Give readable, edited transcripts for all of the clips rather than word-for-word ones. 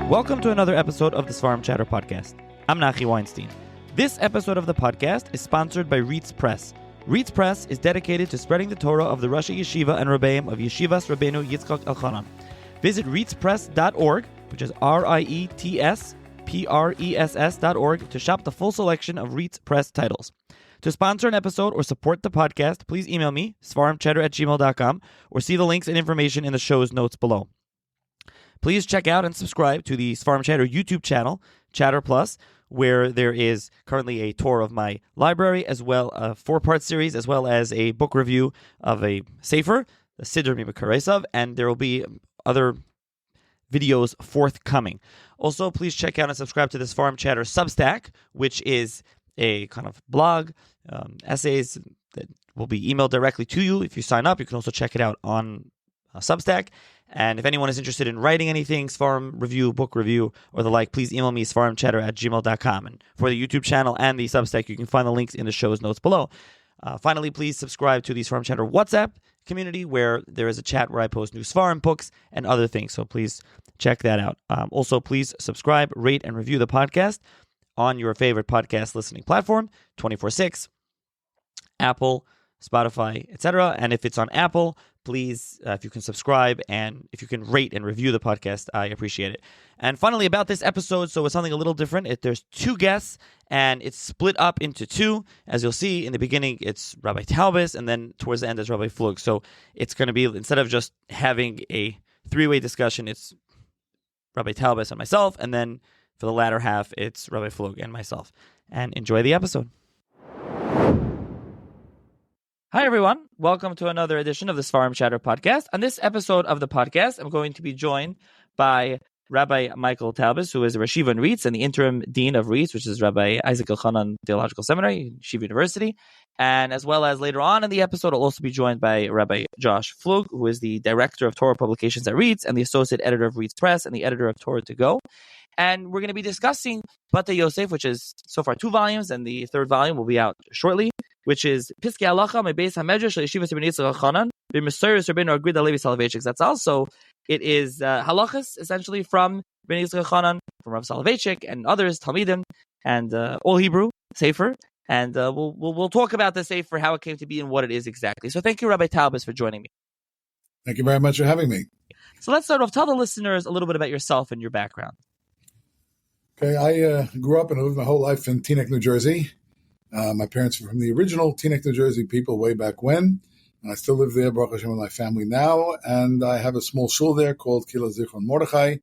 Welcome to another episode of the Svarim Chatter podcast. I'm Nachi Weinstein. This episode of the podcast is sponsored by Reitz Press. Reitz Press is dedicated to spreading the Torah of the Rosh Yeshiva and Rabbeim of Yeshivas Rabbeinu Yitzchak Elchanan. Visit reitzpress.org, which is RIETSPRESS.org, to shop the full selection of Reitz Press titles. To sponsor an episode or support the podcast, please email me, svarimchatter@gmail.com, or see the links and information in the show's notes below. Please check out and subscribe to the Sefer Chatter YouTube channel, Chatter Plus, where there is currently a tour of my library, as well a 4-part series, as well as a book review of a Sefer, the Siddur Mimakaresav, and there will be other videos forthcoming. Also, please check out and subscribe to the Sefer Chatter Substack, which is a kind of blog, essays that will be emailed directly to you. If you sign up, you can also check it out on Substack. And if anyone is interested in writing anything, Svarim review, book review, or the like, please email me, svarimchatter@gmail.com. And for the YouTube channel and the Substack, you can find the links in the show's notes below. Finally, please subscribe to the Svarim Chatter WhatsApp community, where there is a chat where I post new Svarim books and other things. So please check that out. Also, please subscribe, rate, and review the podcast on your favorite podcast listening platform, 24/6, Apple, Spotify, etc. And if it's on Apple, please, if you can subscribe and if you can rate and review the podcast, I appreciate it. And finally, about this episode, so it's something a little different. There's 2 guests, and it's split up into 2. As you'll see, in the beginning, it's Rabbi Taubes, and then towards the end, it's Rabbi Flug. So it's going to be, instead of just having a 3-way discussion, it's Rabbi Taubes and myself, and then for the latter half, it's Rabbi Flug and myself. And enjoy the episode. Hi, everyone. Welcome to another edition of the Sefer Chatter podcast. On this episode of the podcast, I'm going to be joined by Rabbi Michael Taubes, who is a Rashiva in Reitz and the interim dean of Reitz, which is Rabbi Isaac Elchanan Theological Seminary, Yeshiva University. And as well as later on in the episode, I'll also be joined by Rabbi Josh Flug, who is the director of Torah publications at Reitz and the associate editor of Reitz Press and the editor of Torah to Go. And we're going to be discussing Batei Yosef, which is so far 2 volumes, and the 3rd volume will be out shortly, which is Piskei Halacha Mebeis HaMedrash Yeshivas Rabbeinu Yitzchak Elchanan B'Mesiras Rabbeinu Agrid Alevi Soloveitchik. That's also, it is halachas essentially from Rabbeinu Yitzchak Elchanan, from Rav Soloveitchik and others, Talmidim, and all Hebrew Sefer. And we'll talk about the Sefer, how it came to be, and what it is exactly. So thank you, Rabbi Taubes, for joining me. Thank you very much for having me. So let's start off. Tell the listeners a little bit about yourself and your background. Okay, I grew up and lived my whole life in Teaneck, New Jersey. My parents were from the original Teaneck, New Jersey people way back when. And I still live there, Baruch Hashem, with my family now. And I have a small shul there called Kila Zichron Mordechai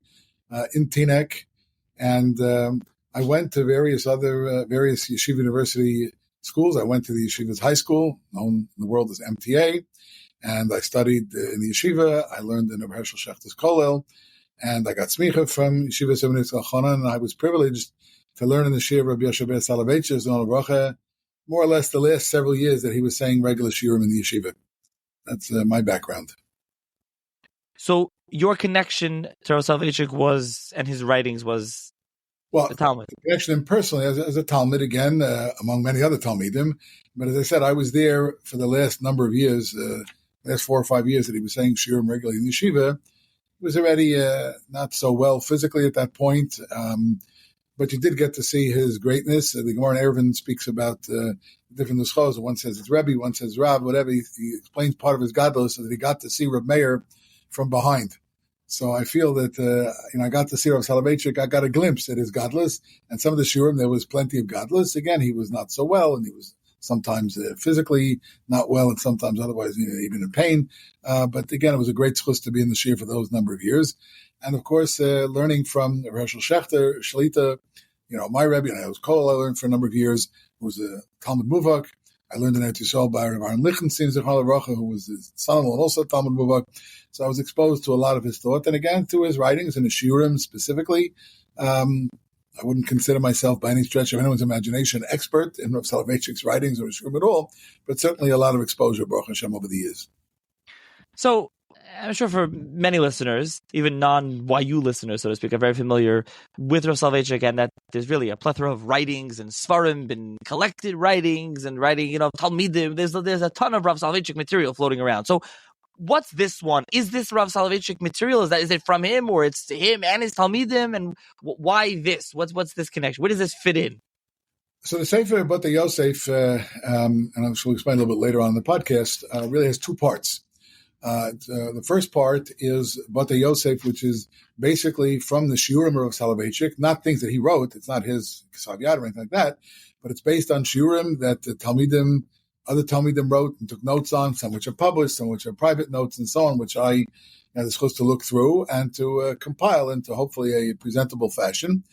in Teaneck. And I went to various Yeshiva University schools. I went to the Yeshiva's high school, known in the world as MTA. And I studied in the Yeshiva. I learned in Hershel Schachter's Kollel. And I got smicha from Yeshiva Rabbeinu Yitzchak Elchanan, and I was privileged to learn in the Shir of Rabbi Yosef Soloveitchik, more or less the last several years that he was saying regular shiurim in the yeshiva. That's my background. So your connection to Rav Soloveitchik was, and his writings was, the Talmud. The connection personally as a Talmud, again, among many other Talmidim. But as I said, I was there for the last number of years, last 4 or 5 years that he was saying shiurim regularly in the yeshiva. He was already not so well physically at that point, but you did get to see his greatness. The Gemara in Eruvin speaks about different nuschos. One says it's Rebbe, one says Rav, whatever. He explains part of his gadlus so that he got to see Reb Meir from behind. So I feel that I got to see Rav Soloveitchik. I got a glimpse at his gadlus, and some of the shurim there was plenty of gadlus. Again, he was not so well, and he was sometimes physically not well, and sometimes otherwise even in pain. But again, it was a great zchus to be in the shir for those number of years. And of course, learning from Hershel Schachter, Shlita, my Rebbe, and I was Kol, I learned for a number of years, who was a Talmud Muvak. I learned in Eretz Yisrael by Rav Aaron Lichtenstein, Zichron Livracha, who was his son-in-law and also Talmud Muvak. So I was exposed to a lot of his thought, and again, to his writings and his shiurim specifically. I wouldn't consider myself by any stretch of anyone's imagination expert in Rav Soloveitchik's writings or his shiurim at all, but certainly a lot of exposure, Baruch Hashem, over the years. So I'm sure for many listeners, even non-YU listeners, so to speak, are very familiar with Rav Soloveitchik, and that there's really a plethora of writings and svarim and collected writings and writing, Talmidim. There's a ton of Rav Soloveitchik material floating around. So what's this one? Is this Rav Soloveitchik material? Is it from him, or it's him and his Talmidim? And why this? What's this connection? Where does this fit in? So the Sefer Batei Yosef, and I'm sure we'll explain a little bit later on in the podcast, really has two parts. The first part is Batei Yosef, which is basically from the Shiurim of Soloveitchik, not things that he wrote. It's not his Kesav Yad or anything like that, but it's based on Shiurim that the other Talmidim wrote and took notes on, some which are published, some which are private notes, and so on, which I was supposed to look through and to compile into hopefully a presentable fashion.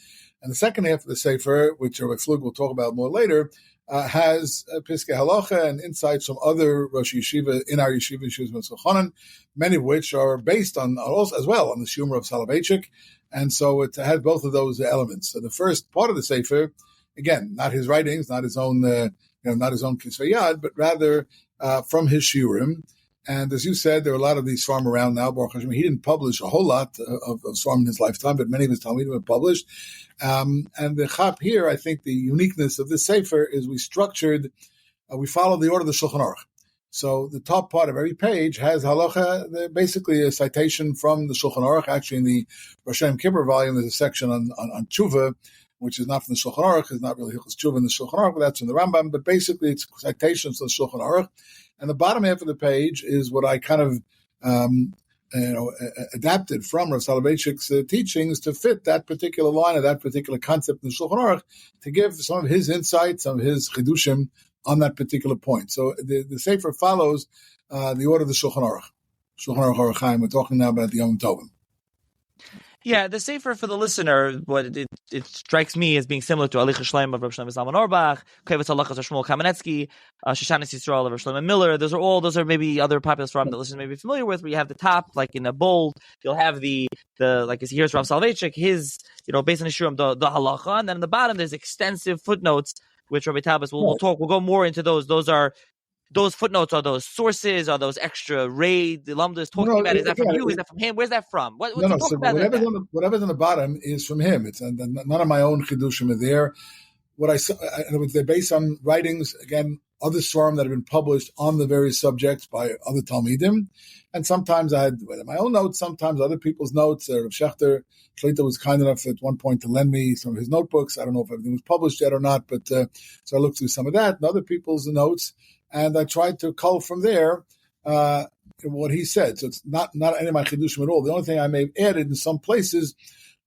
And the second half of the Sefer, which Rabbi Flug will talk about more later, has Piskei Halacha and insights from other Rosh Yeshiva in our Yeshiva, Yeshivas, many of which are based on also as well on the Shumer of Soloveitchik. And so it has both of those elements. So the first part of the Sefer, again, not his writings, not his own, not his own Kisvei Yad, but rather from his Shiurim. And as you said, there are a lot of these Svarim around now. Baruch Hashem, he didn't publish a whole lot of Svarim in his lifetime, but many of his Talmidim have published. And the Chap here, I think the uniqueness of this Sefer is we follow the order of the Shulchan Aruch. So the top part of every page has halacha, basically a citation from the Shulchan Aruch. Actually, in the Rosh Hashanah Kippur volume, there's a section on tshuva, which is not from the Shulchan Aruch. It's not really Hilchos Tshuva in the Shulchan Aruch, but that's in the Rambam. But basically, it's citations to the Shulchan Aruch. And the bottom half of the page is what I kind of adapted from Rav Soloveitchik's teachings to fit that particular line or that particular concept in the Shulchan Aruch to give some of his insights, some of his chidushim on that particular point. So the Sefer follows the order of the Shulchan Aruch. Shulchan Aruch Orach Chaim. We're talking now about the Yom Tovim. Yeah, the Sefer for the listener, what it strikes me as being similar to Alicha Shleim of Rav Shlomo Zalman Auerbach, Kovetz Halachos of Shmuel Kamenetsky, Shoshanis Yisrael of Rav Shlomo Miller. Those are maybe other popular Svarim that listeners may be familiar with, where you have the top, like in a bold, you'll have the like here's Rav Soloveitchik, his, based on his Shurim, the halacha, and then in the bottom there's extensive footnotes, which Rabbi Taubes we'll go more into those. Those footnotes are those sources, are those extra raid, the Lamda is talking about. Is that from you? Is that from him? Where's that from? So whatever's on the bottom is from him. It's none of my own chidushim are there. They're based on writings, again, other Svarim that have been published on the various subjects by other Talmidim. And sometimes I had my own notes, sometimes other people's notes. Schachter was kind enough at one point to lend me some of his notebooks. I don't know if everything was published yet or not, but so I looked through some of that and other people's notes. And I tried to cull from there what he said. So it's not any of my chidushim at all. The only thing I may have added in some places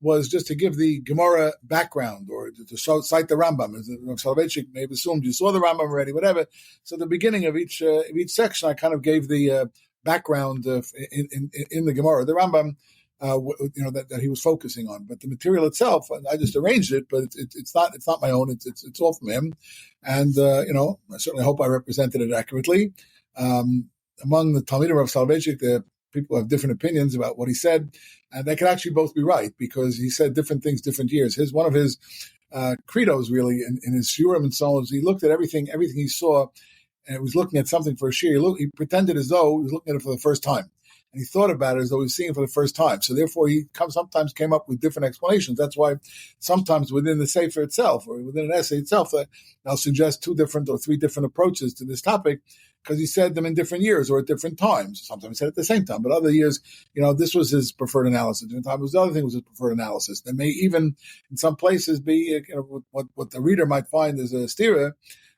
was just to give the Gemara background or to cite the Rambam. As Rav Soloveitchik may have assumed you saw the Rambam already, whatever. So at the beginning of each section, I kind of gave the background in the Gemara, the Rambam, that he was focusing on. But the material itself, I just arranged it, but it's not my own. It's all from him. And, I certainly hope I represented it accurately. Among the Talmidim of Soloveitchik, the people have different opinions about what he said, and they can actually both be right because he said different things, different years. One of his credos, really, in his shiurim and so on, is he looked at everything he saw, and he was looking at something for a shiur. He pretended as though he was looking at it for the first time. And he thought about it as though he was seeing it for the first time. So therefore, he sometimes came up with different explanations. That's why sometimes within the Sefer itself or within an essay itself, I'll suggest 2 different or 3 different approaches to this topic because he said them in different years or at different times. Sometimes he said it at the same time, but other years, this was his preferred analysis. Different times, the other thing was his preferred analysis. There may even, in some places, be what the reader might find as a stira,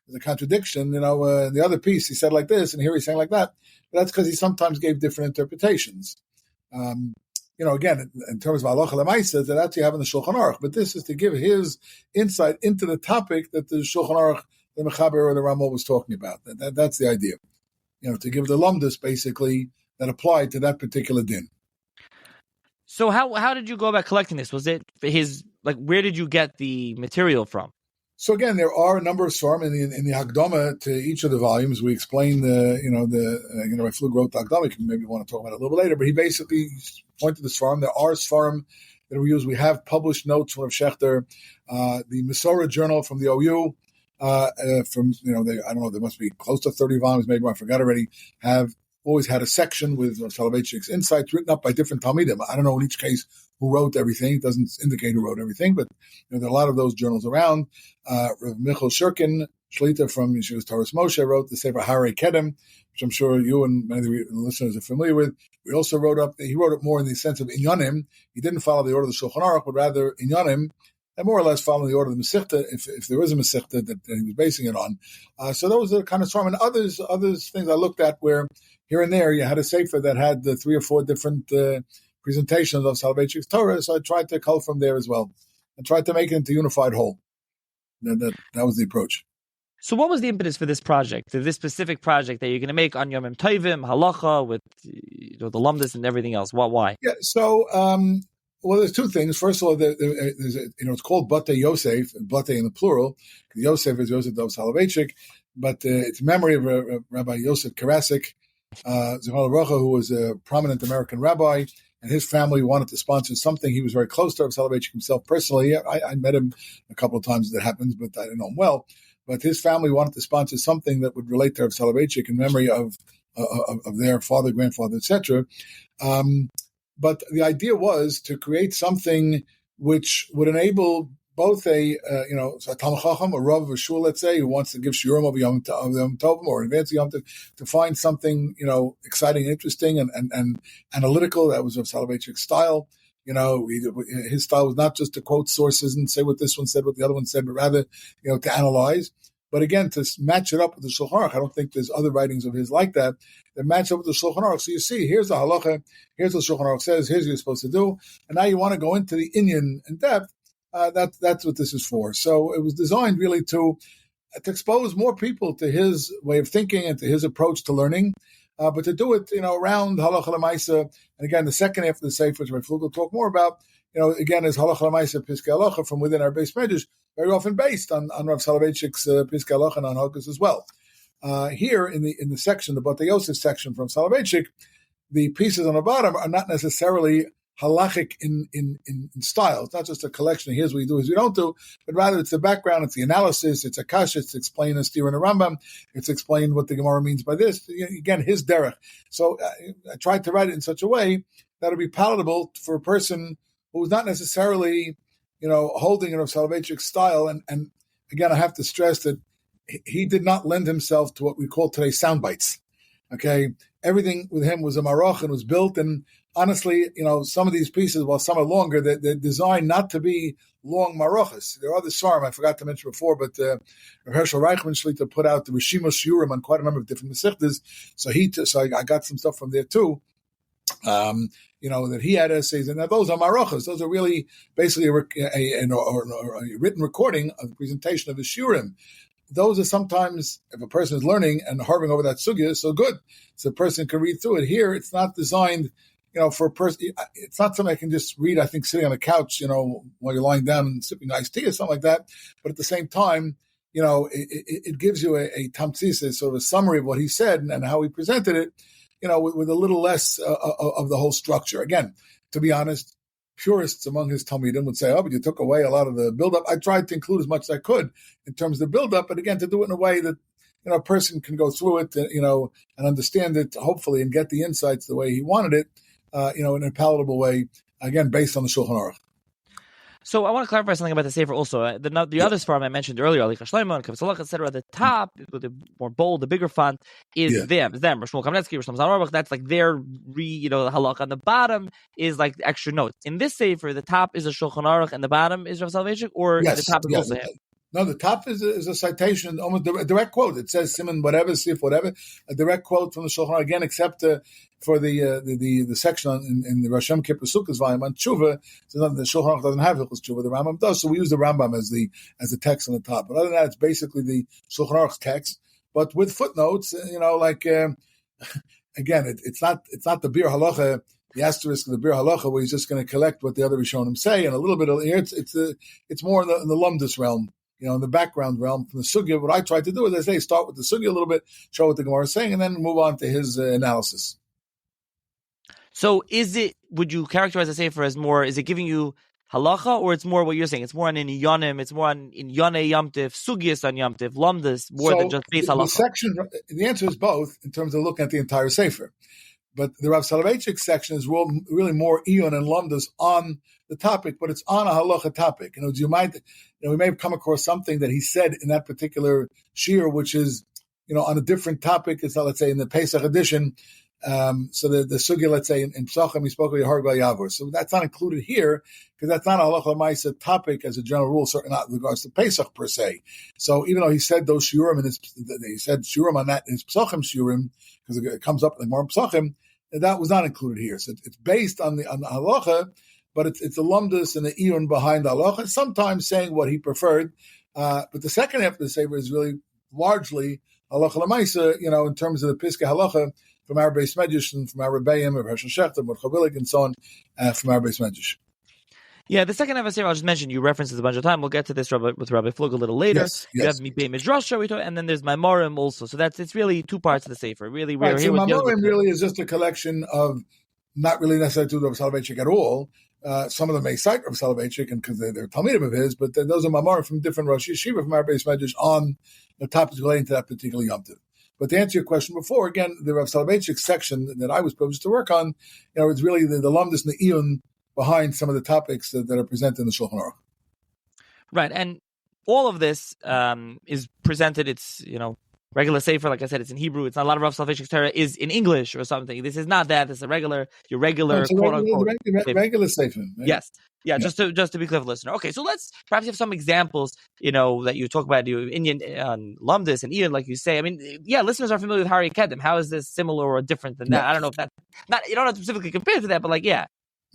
as a contradiction. In the other piece, he said like this, and here he's saying like that. But that's because he sometimes gave different interpretations. Again, in terms of halacha l'maisa, that actually have in the Shulchan Aruch. But this is to give his insight into the topic that the Shulchan Aruch, the Mechaber or the Ramo was talking about. That's the idea. To give the lamdas basically that applied to that particular din. So how did you go about collecting this? Was it his where did you get the material from? So again, there are a number of Svarim in the Hakdama to each of the volumes. We explain my Flug wrote the Hakdama. Maybe want to talk about it a little bit later. But he basically pointed to the Svarim. There are Svarim that we use. We have published notes from Schachter, the Masorah journal from the OU. I don't know. There must be close to 30 volumes. Maybe I forgot already. Have always had a section with Soloveitchik's insights written up by different Talmidim. I don't know in each case who wrote everything. It doesn't indicate who wrote everything, but there are a lot of those journals around. Rav Michal Shurkin Shlita from Yeshivas Taurus Moshe wrote the Sefer Harei Kedem, which I'm sure you and many of the listeners are familiar with. He wrote it more in the sense of Inyanim. He didn't follow the order of the Shulchan Aruch, but rather Inyanim, and more or less following the order of the Masechta, if there was a Masechta that he was basing it on. So those are kind of strong. And others things I looked at where here and there you had a Sefer that had 3 or 4 different presentations of Soloveitchik's Torah, so I tried to cull from there as well and tried to make it into a unified whole. That was the approach. So what was the impetus for this project, this specific project that you're going to make on Yomim Tovim, halacha, with the lumdus and everything else? Why? Yeah, so, well, there's 2 things. First of all, it's called Batei Yosef, Batei in the plural. Yosef is Yosef Dov Soloveitchik, but it's memory of Rabbi Yosef Karasik, Zichrono Livracha, who was a prominent American rabbi, and his family wanted to sponsor something. He was very close to Rav Soloveitchik himself personally. I met him a couple of times that happens, but I didn't know him well. But his family wanted to sponsor something that would relate to Rav Soloveitchik in memory of their father, grandfather, etc. But the idea was to create something which would enable both a Talmid Chacham, a Rav, a Shul, let's say, who wants to give shiurim of Yom Tovim or advance Yom Tov, to find something exciting, interesting, and analytical. That was Rav Soloveitchik's style. His style was not just to quote sources and say what this one said, what the other one said, but rather, to analyze. But again, to match it up with the Shulchan Aruch, I don't think there's other writings of his like that match up with the Shulchan Aruch. So you see, here's the halacha, here's what the Shulchan Aruch says, here's what you're supposed to do, and now you want to go into the inyan in depth. That's what this is for. So it was designed really to expose more people to his way of thinking and to his approach to learning. But to do it, around halacha l'maisa, and again, the second half of the Sefer, which Flug will talk more about, again, is halacha l'maisa, piskei halacha from within our base medrash, very often based on Rav Soloveitchik's piskei halacha and on halachas as well. Here in the section, the Batei Yosef section from Soloveitchik, the pieces on the bottom are not necessarily halachic in style. It's not just a collection of here's what we do, here's what we don't do, but rather it's the background, it's the analysis, it's a kasha, it's explain a steer in a Rambam, it's explain what the Gemara means by this. Again, his derech. So I tried to write it in such a way that would be palatable for a person who's not necessarily, holding Rav Soloveitchik's style. And again, I have to stress that he did not lend himself to what we call today sound bites. Okay, everything with him was a maroch and was built. And honestly, some of these pieces, while some are longer, they're designed not to be long marochas. There are other svarim I forgot to mention before, but Hershel Reichman Shlita put out the Rishimos Shiurim on quite a number of different mesechtas. So I got some stuff from there too. That he had essays, and now those are marochas. Those are really basically a written recording of the presentation of the shiurim. Those are sometimes, if a person is learning and harping over that sugya, so good. So a person can read through it. Here, it's not designed, for a person. It's not something I can just read, I think, sitting on a couch, while you're lying down and sipping iced tea or something like that. But at the same time, it gives you a tamtzis, sort of a summary of what he said and how he presented it, with a little less of the whole structure. Again, to be honest, purists among his Talmidim would say, but you took away a lot of the build-up. I tried to include as much as I could in terms of the build-up, but again, to do it in a way that, a person can go through it, and understand it, hopefully, and get the insights the way he wanted it, in a palatable way, again, based on the Shulchan Aruch. So I want to clarify something about the Sefer also. The other svarim I mentioned earlier, Alicha Shlomo and Kavos Halacha, etc. The top, with the more bold, the bigger font, is them. Shmuel Kamenetsky, Rosh Hashanah, that's like their the halacha. And the bottom is like the extra notes. In this Sefer, the top is a Shulchan Aruch and the bottom is Rav Soloveitchik, or the top is also him? No, the top is a citation, almost a direct quote. It says Simon whatever, Sif whatever, a direct quote from the Shulchan Aruch, again, except for the section in the Rosh Kippur Sukkos volume on Tshuva. So the Shulchan Aruch doesn't have Hilchos Tshuva, the Rambam does. So we use the Rambam as the text on the top. But other than that, it's basically the Shulchan Aruch's text, but with footnotes. Again, it's not the Bir Halacha, the asterisk of the Bir Halacha, where he's just going to collect what the other Rishonim say, and a little bit of here. It's more in the Lumdus realm. In the background realm from the sugya. What I try to do is, I say, start with the sugya a little bit, show what the Gemara is saying, and then move on to his analysis. So would you characterize the Sefer as more, is it giving you halacha, or it's more what you're saying? It's more on Inyanim, it's more on Inyane Yamtiv, Sugyas on Yamtiv, Lamdas, more than just base halacha? The answer is both in terms of looking at the entire Sefer. But the Rav Soloveitchik section is really more Eon and Lumdas on the topic, but it's on a halacha topic. We may have come across something that he said in that particular shiur, which is, on a different topic. It's not, let's say, in the Pesach edition. So the sugya, let's say, in Psachim, he spoke of Yahar Yavor. So that's not included here because that's not a halacha l'maisa topic as a general rule, certainly not in regards to Pesach per se. So even though he said those shiurim, he said shiurim on that in his Psachim shiurim, because it comes up in the Gemara Psachim, that was not included here. So it's based on the halacha, but it's the lumdus and the iyun behind the halacha, sometimes saying what he preferred. But the second half of the sefer is really largely halacha l'maisa, in terms of the Piskei halacha, from our Beis Medrash and from our Rebbeim, of Hershel Schachter, Mordechai Willig, and so on, from our Beis Medrash. Yeah, the second half of the I'll just mention, you referenced this a bunch of time. We'll get to this with Rabbi Flug a little later. Yes. You have Mipei Midrash, and then there's Maimorim also. So it's really two parts of the Sefer. Really, we're right, here so with Maimorim really is just a collection of, not really necessarily to Rav Soloveitchik at all. Some of them may cite Rav Soloveitchik because they're Talmidim of his, but then those are Maimorim from different Rosh Yeshiva from our Beis Medrash on the topics relating to that particular Yom Tov. But to answer your question before, again, the Rav Soloveitchik section that I was privileged to work on, it's really the lumdus and the iyun behind some of the topics that are presented in the Shulchan Aruch. Right, and all of this is presented. It's regular sefer, like I said, it's in Hebrew. It's not a lot of Rav Soloveitchik's Torah is in English or something. This is not that. It's your regular quote unquote regular sefer. Yes. Yeah, just to be clear for the listener. Okay, so let's perhaps have some examples, that you talk about, Indian Lumdus and Ian, like you say. I mean, listeners are familiar with Hari Kedem. How is this similar or different than that? I don't know if that's not, you don't have to specifically compare to that, but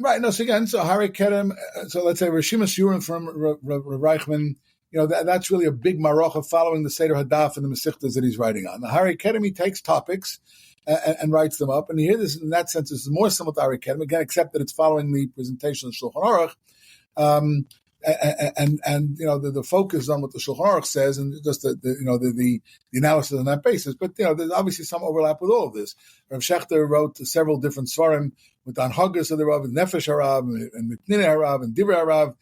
Right, no, so Hari Kedem, so let's say Rishimas Yurim from Reichman, that's really a big maracha following the Seder Hadaf and the Mesichtas that he's writing on. The Hari Kedem, he takes topics and writes them up. And here, this in that sense, this is more similar to Hari Kedem, again, except that it's following the presentation of Shulchan Aruch. And the focus on what the Shulchan Aruch says and just the analysis on that basis. But there's obviously some overlap with all of this. Rav Schachter wrote several different svarim with Anhagas of the Rav, and Nefesh Harav, and Mitnina Harav, and Divrei Harav.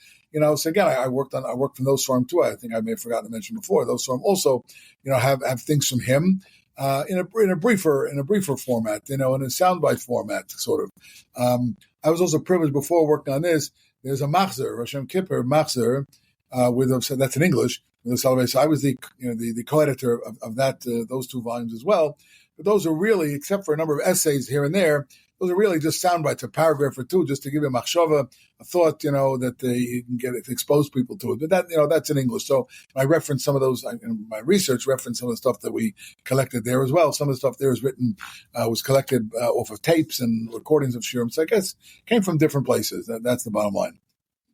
So again, I worked from those svarim too. I think I may have forgotten to mention before. Those svarim also, have things from him. In a briefer format, in a soundbite format, sort of. I was also privileged before working on this. There's a Machzer, Rosh Kippur Machzer, that's in English. So I was the co-editor of that those two volumes as well. But those are really, except for a number of essays here and there, those are really just sound bites, a paragraph or two, just to give you a machshava, a thought, that you can get it, expose people to it. But that, that's in English. So I referenced some of those, in my research, referenced some of the stuff that we collected there as well. Some of the stuff there is written, was collected off of tapes and recordings of shiurim. So I guess came from different places. That's the bottom line.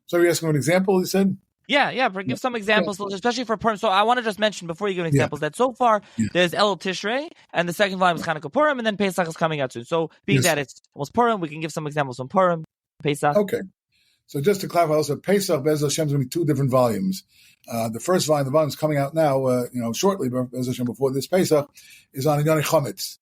So you're asking for an example, you said? Yeah. Give some examples, especially for Purim. So I want to just mention before you give examples that so far there's El Tishrei, and the second volume is Chanukah Purim, and then Pesach is coming out soon. So being that it's almost Purim, we can give some examples from Purim, Pesach. Okay. So just to clarify, also Pesach Be'ez Hashem is going to be two different volumes. The first volume, the volume is coming out now, shortly, Be'ez Hashem before this Pesach, is on Inyani Chometz.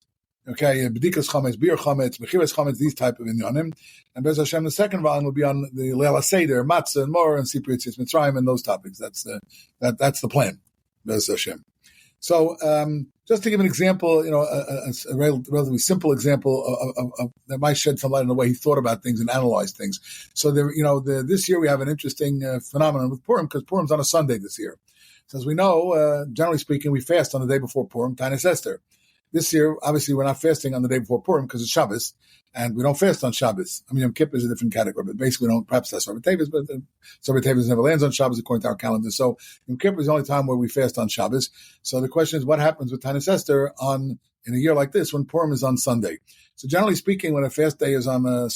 Okay, B'dikas Chometz, Bir Chometz, Mechiras Chometz, these type of Inyanim. And Be'ez Hashem, the second volume will be on the Leil HaSeder, Matzah and more, and Sipur Yitzias Mitzrayim, and those topics. That's the plan, Be'ez Hashem. So, just to give an example, a relatively simple example of that might shed some light on the way he thought about things and analyzed things. So this year we have an interesting phenomenon with Purim, because Purim's on a Sunday this year. So as we know, generally speaking, we fast on the day before Purim, Tainus Esther. This year, obviously, we're not fasting on the day before Purim because it's Shabbos, and we don't fast on Shabbos. I mean, Yom Kippur is a different category, but basically we don't, perhaps that's Sefer Batei Yosef, but Sefer Batei Yosef never lands on Shabbos according to our calendar. So Yom Kippur is the only time where we fast on Shabbos. So the question is, what happens with Tainus Esther in a year like this when Purim is on Sunday? So generally speaking, when a fast day is on a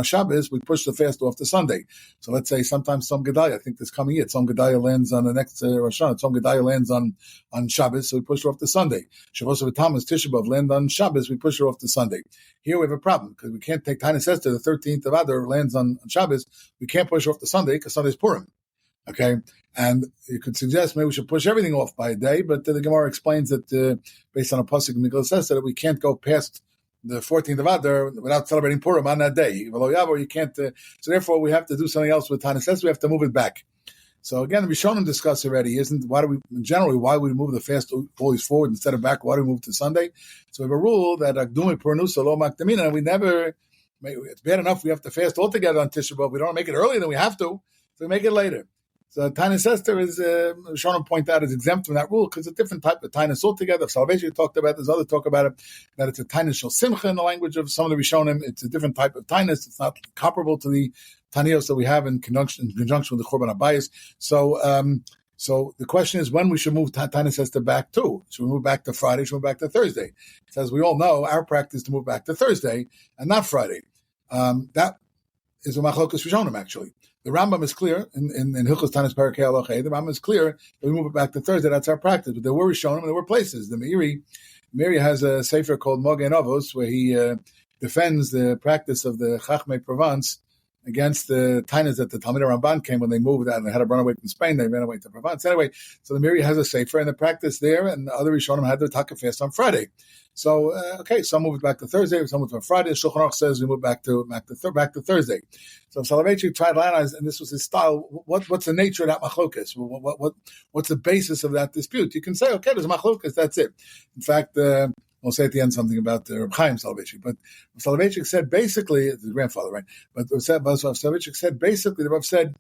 Shabbos, we push the fast off to Sunday. So let's say sometimes Tzom Gedalia, I think this coming year, Tzom Gedalia lands on the next Rosh Hashanah. Tzom Gedalia lands on Shabbos, so we push it off to Sunday. Shavuos V'Tammuz, Tisha B'Av land on Shabbos, we push it off to Sunday. Here we have a problem because we can't take Tainus Esther, the 13th of Adar lands on Shabbos. We can't push it off to Sunday because Sunday's Purim. Okay, and you could suggest maybe we should push everything off by a day, but the Gemara explains that based on a pasuk in Megillah says that we can't go past the 14th of Adar without celebrating Purim on that day. You can't. So therefore, we have to do something else with Tainus Esther. We have to move it back. So again, the Rishonim discuss already, why do we move the fast always forward instead of back? Why do we move to Sunday? So we have a rule that Akdumi Pernusa Lo Makdamina, we never, it's bad enough we have to fast altogether on Tisha B'Av. We don't want to make it earlier than we have to, so we make it later. So Tainus Esther is, Rishonim point out, is exempt from that rule because it's a different type of Tainus altogether. Salvation talked about, there's other talk about it, that it's a Tainus Shel Simcha in the language of some of the Rishonim. It's a different type of Tainus. It's not comparable to the Tanios that we have in conjunction with the Korban Abayis. So the question is when we should move Tainus Esther back to. Should we move back to Friday? Should we move back to Thursday? So as we all know, our practice is to move back to Thursday and not Friday. That is a Machlokas Rishonim, actually. The Rambam is clear in Hilchos Tanis Parakei Halacha. The Rambam is clear that we move it back to Thursday. That's our practice. But there were Rishonim and there were places. The Meiri has a sefer called Mogen Avos where he defends the practice of the Chachmei Provence against the Tainas that the Talmidei Ramban came when they moved out and they had to run away from Spain. They ran away to Provence. Anyway, so the Meiri has a sefer and the practice there, and the other Rishonim had their Taka fast on Friday. So, some move it back to Thursday, some move it to Friday. Shulchan Aruch says we move back to Thursday. So Soloveitchik tried to analyze, and this was his style, what's the nature of that machlokas? What's the basis of that dispute? You can say, okay, there's a machlokas, that's it. In fact, we'll say at the end something about Reb Chaim Soloveitchik. But Soloveitchik said basically, the grandfather, right? But Soloveitchik said basically, the Rav said,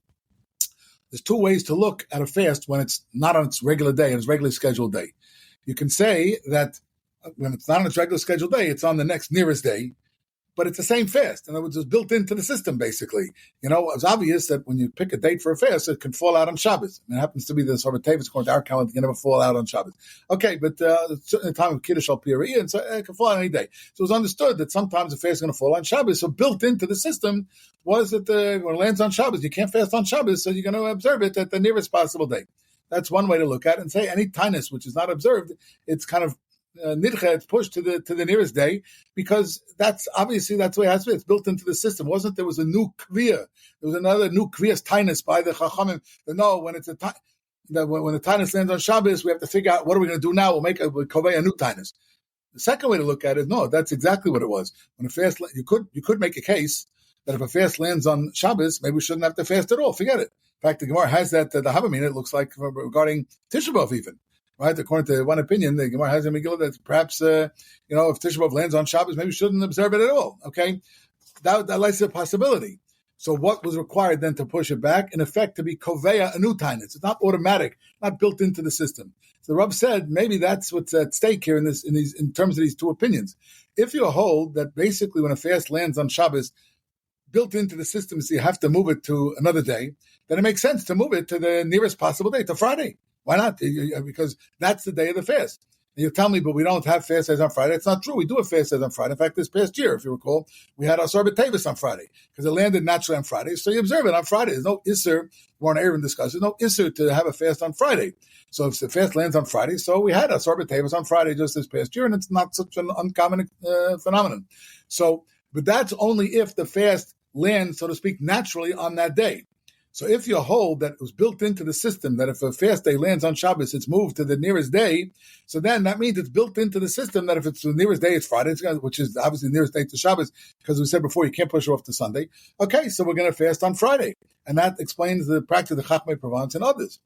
there's two ways to look at a fast when it's not on its regular day, and its regularly scheduled day. You can say that when it's not on its regular scheduled day, it's on the next nearest day, but it's the same fast. In other words, it's built into the system, basically. It's obvious that when you pick a date for a fast, it can fall out on Shabbos. And it happens to be the Sefer Batei Yosef, according to our calendar, it can never fall out on Shabbos. Okay, but the time of Kiddush al Piri, and so it can fall out any day. So it was understood that sometimes the fast is going to fall on Shabbos. So built into the system was that when it lands on Shabbos, you can't fast on Shabbos, so you're going to observe it at the nearest possible day. That's one way to look at it and say any tinus which is not observed, it's kind of nidcha, it's pushed to the nearest day, because that's the way it has to be. It's built into the system. There was a new kviyah. There was another new kviyas tinus by the chachamim. No, when it's when the tinus lands on Shabbos, we have to figure out what are we going to do now. We'll kovei a new tinus. The second way to look at it, no, that's exactly what it was. When a fast, you could make a case that if a fast lands on Shabbos, maybe we shouldn't have to fast at all. Forget it. In fact, the Gemara has that the Havamina, it looks like, regarding Tisha B'Av even. Right, according to one opinion, the Gemara has a Megillah that perhaps, if Tisha B'Av lands on Shabbos, maybe we shouldn't observe it at all. Okay, that lies a possibility. So what was required then to push it back? In effect, to be koveya a new tinus. It's not automatic, not built into the system. So the Rav said maybe that's what's at stake here in terms of these two opinions. If you hold that basically when a fast lands on Shabbos, built into the system, so you have to move it to another day, then it makes sense to move it to the nearest possible day, to Friday. Why not? Because that's the day of the fast. And you tell me, but we don't have fast days on Friday. It's not true. We do have fast days on Friday. In fact, this past year, if you recall, we had our Sefer Batei Yosef on Friday because it landed naturally on Friday. So you observe it on Friday. There's no isser. Warren Aaron discussed. There's no isser to have a fast on Friday. So if the fast lands on Friday, so we had our Sefer Batei Yosef on Friday just this past year, and it's not such an uncommon phenomenon. So, but that's only if the fast lands, so to speak, naturally on that day. So if you hold that it was built into the system that if a fast day lands on Shabbos, it's moved to the nearest day, so then that means it's built into the system that if it's the nearest day, it's Friday, which is obviously the nearest day to Shabbos, because we said before you can't push it off to Sunday. Okay, so we're going to fast on Friday. And that explains the practice of the Chachmei Provence and others.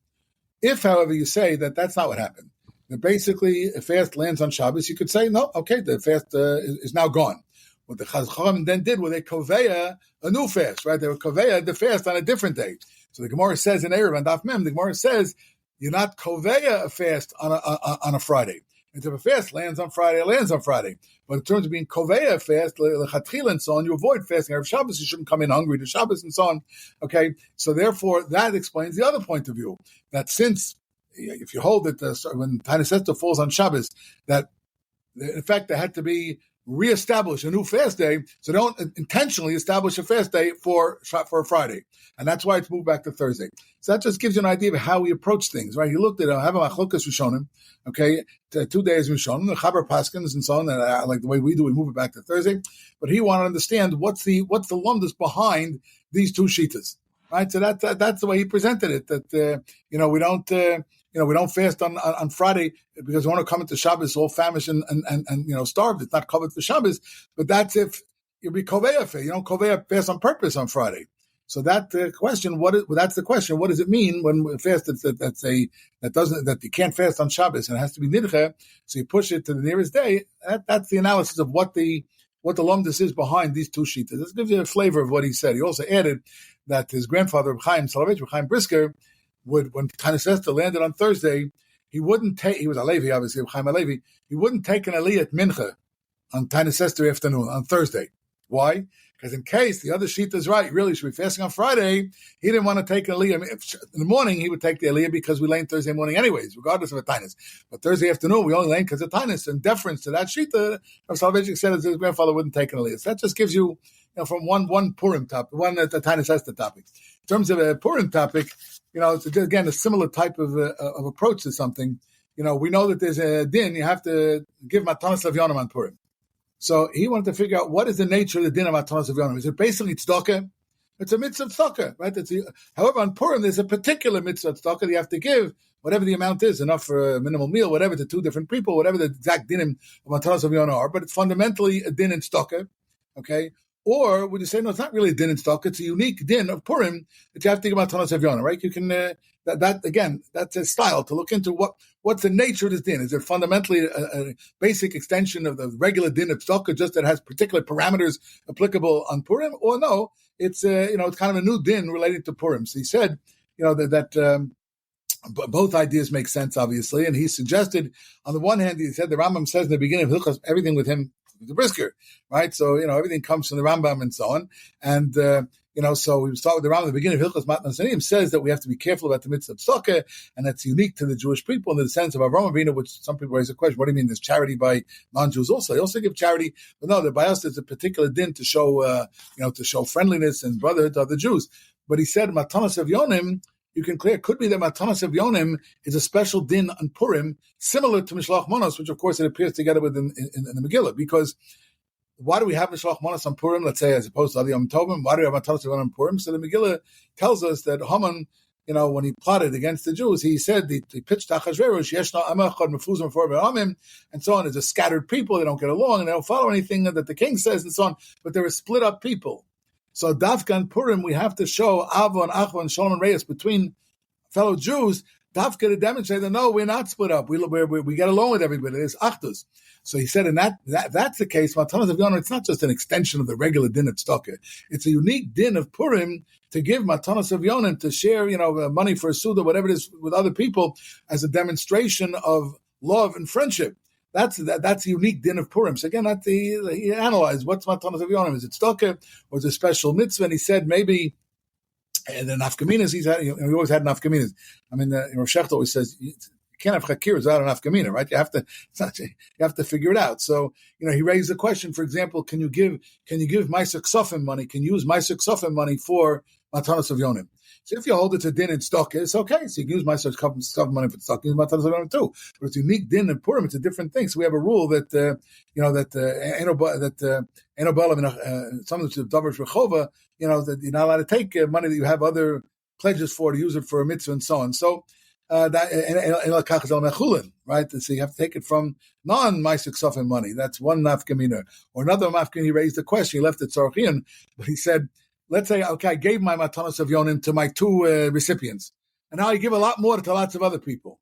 If, however, you say that that's not what happened, that basically a fast lands on Shabbos, you could say, no, okay, the fast is now gone. What the Chacham then did was they koveya a new fast, right? They were koveya the fast on a different day. So the Gemara says in Erev and Daf Mem, the Gemara says you're not koveya a fast on a Friday. And if a fast lands on Friday, it lands on Friday. But in terms of being koveya a fast, lechatchila and so on, you avoid fasting. Erev Shabbos, you shouldn't come in hungry to Shabbos and so on. Okay, so therefore that explains the other point of view, that since if you hold that when Tainus Esther falls on Shabbos, that in fact there had to be reestablish a new fast day, so they don't intentionally establish a fast day for a Friday, and that's why it's moved back to Thursday. So that just gives you an idea of how we approach things, right? He looked at have a machlokas rishonim, okay, 2 days rishonim, the chaber paskins and so on, and like the way we do, we move it back to Thursday. But he wanted to understand what's the lumdus behind these two shitas, right? So that's the way he presented it. That we don't. We don't fast on Friday because we want to come into Shabbos all famished and starved. It's not covered for Shabbos, but that's if you'll be koveya. You don't koveya fast on purpose on Friday. So that question, that's the question. What does it mean when we fast that you can't fast on Shabbos and it has to be nidche? So you push it to the nearest day. That's the analysis of what the lumdus is behind these two shitas. This gives you a flavor of what he said. He also added that his grandfather, Reb Chaim Brisker, would, when Tainus landed on Thursday, he wouldn't take. He was a Levi, obviously, Reb Chaim Levi. He wouldn't take an aliyah at mincha on Tainus afternoon on Thursday. Why? Because in case the other shita is right, really should be fasting on Friday, he didn't want to take an aliyah. In the morning, he would take the aliyah because we lane Thursday morning anyways, regardless of a tainus. But Thursday afternoon, we only lane because of tainus. In deference to that shita, Rav Soloveitchik said that his grandfather wouldn't take an aliyah. So that just gives you, from one Purim topic, one the tainus Esther topic. In terms of a Purim topic, it's again a similar type of approach to something. We know that there's a din, you have to give matanas levyonim on Purim. So he wanted to figure out what is the nature of the din of matanas levyonim. Is it basically tzedakah? It's a mitzvah tzedakah, right? However, on Purim, there's a particular mitzvah tzedakah that you have to give, whatever the amount is, enough for a minimal meal, whatever, to two different people, whatever the exact dinim of matanas levyonim are. But it's fundamentally a din in tzedakah, okay? Or would you say, no, it's not really a din in tzedakah, it's a unique din of Purim that you have to give matanas levyonim, right? You can, that's a style to look into what's the nature of this din. Is it fundamentally a basic extension of the regular din of tzedakah, just that has particular parameters applicable on Purim? Or no, it's it's kind of a new din relating to Purim. So he said, that both ideas make sense, obviously, and he suggested, on the one hand, he said the Rambam says in the beginning of Hilchos, everything with him, the brisker, right? So, everything comes from the Rambam and so on. And, so we start with the Rambam. The beginning of Hilchos Matnas Hanim says that we have to be careful about the mitzvah of tzedakah, and that's unique to the Jewish people in the sense of Avraham Avinu, which some people raise a question, what do you mean there's charity by non-Jews also? They also give charity, but no, by us there's a particular din to show, to show friendliness and brotherhood to other Jews. But he said, Matanas of Yonim, you can clear, it could be that Matanas of Yonim is a special din on Purim, similar to Mishloach Manos, which of course it appears together with in the Megillah, because why do we have Mishloach Manos on Purim, let's say, as opposed to other Yom Tovim? Why do we have Matanas of Yonim on Purim? So the Megillah tells us that Haman, when he plotted against the Jews, he said, he pitched Achashverosh, Yeshna Amachad Mefuzim for Amim, and so on. There's a scattered people, they don't get along, and they don't follow anything that the king says, and so on, but they're a split up people. So Dafka and Purim, we have to show Ava and Achva and Shalom and Reyes between fellow Jews, Dafka to demonstrate that no, we're not split up. We get along with everybody. There's Achdus. So he said, and that's the case. Matanas of Yonah, it's not just an extension of the regular din of tzedakah. It's a unique din of Purim to give Matanas of Yonah, to share, money for a suda, whatever it is, with other people as a demonstration of love and friendship. That's a unique din of Purim. So again, he analyzed what's Matanas of Yonah. Is it tzedakah or is it a special mitzvah? And he said maybe. And the nafkaminas, he always had nafkaminas. I mean, Schachter always says you can't have chakir without a nafkamina, right? You have to figure it out. So, he raised the question. For example, can you give Ma'aser Ksofim money? Can you use Ma'aser Ksofim money for Matanas of Yonim? So if you hold it to din in tzedakah, it's okay. So you can use Ma'aser Ksofim money for tzedakah, use Matanas of Yonim too. But it's unique din in Purim. It's a different thing. So we have a rule that some of the Davers Rechova, that you're not allowed to take money that you have other pledges for to use it for a mitzvah and so on. So right? So you have to take it from non-Ma'aser Ksofim money. That's one nafkamina. Or another nafkamina, he raised the question. He left it tzarchian, but he said, let's say, okay, I gave my Matanas of Yonim to my two recipients, and now I give a lot more to lots of other people.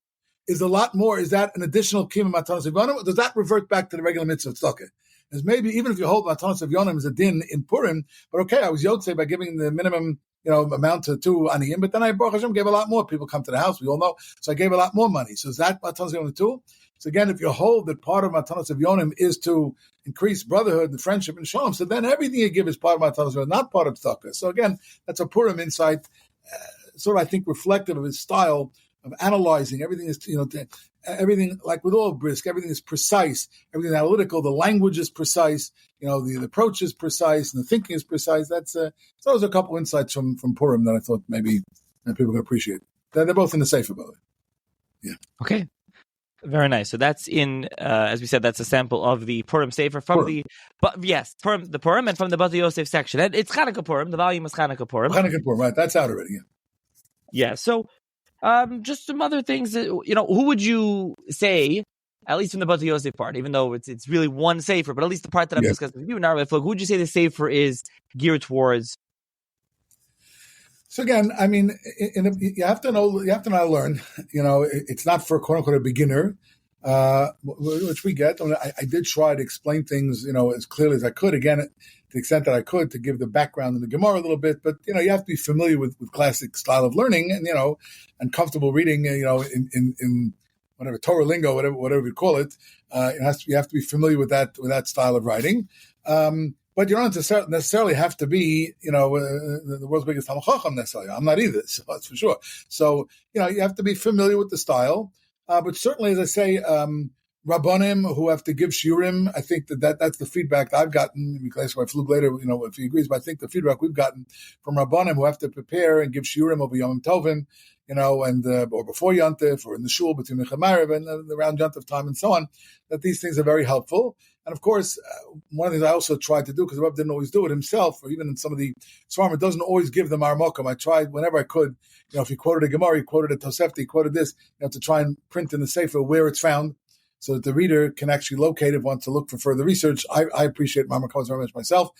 Is that an additional kiyum Matanas of Yonim, or does that revert back to the regular mitzvah of tzedakah? As maybe even if you hold Matanas of Yonim as a din in Purim, but okay, I was yotzei by giving the minimum amount to two aniyim, but then I Baruch Hashem gave a lot more. People come to the house, we all know, so I gave a lot more money. So is that Matanas of Yonim too? So again, if you hold that part of Matanas of Yonim is to increase brotherhood and friendship and shalom, so then everything you give is part of Matanas of Yonim, not part of tzedakah. So again, that's a Purim insight, sort of I think reflective of his style of analyzing. Everything is, everything, like with all brisk, everything is precise, everything is analytical, the language is precise, the approach is precise, and the thinking is precise. So those are a couple insights from Purim that I thought maybe people could appreciate. They're both in the Sefer, by the way. Yeah. Okay. Very nice. So that's as we said, that's a sample of the Purim Sefer from Purim, the Purim, and from the Batei Yosef section. And it's Chanukah Purim. The volume is Chanukah Purim. Chanukah Purim, right? That's out already. Yeah. Yeah. So, just some other things that, who would you say, at least from the Batei Yosef part, even though it's really one Sefer, but at least the part that I'm discussing with you now, Flug, who would you say the Sefer is geared towards? So again, I mean, you have to know how to learn. It's not for quote unquote a beginner, which we get. I mean, I did try to explain things, as clearly as I could. Again, to the extent that I could, to give the background in the Gemara a little bit. But you have to be familiar with classic style of learning, and comfortable reading. In whatever Torah lingo, whatever we call it. You have to be familiar with that style of writing. But you don't necessarily have to be, the world's biggest Talmid Chacham necessarily. I'm not either, so that's for sure. So, you have to be familiar with the style. But certainly, as I say, Rabbanim who have to give shiurim, I think that's the feedback that I've gotten. Because I Flug later, if he agrees, but I think the feedback we've gotten from Rabbanim who have to prepare and give shiurim over Yom Tovim, and or before Yontif, or in the shul between Mechamarev and around Yontif time and so on, that these things are very helpful. And of course, one of the things I also tried to do, because the Rebbe didn't always do it himself, or even in some of the Svarim, it doesn't always give them our mokum. I tried whenever I could, if he quoted a Gemara, he quoted a Tosefta, he quoted this, to try and print in the Sefer where it's found, so that the reader can actually locate it, wants to look for further research. I appreciate Mama Combs very much myself,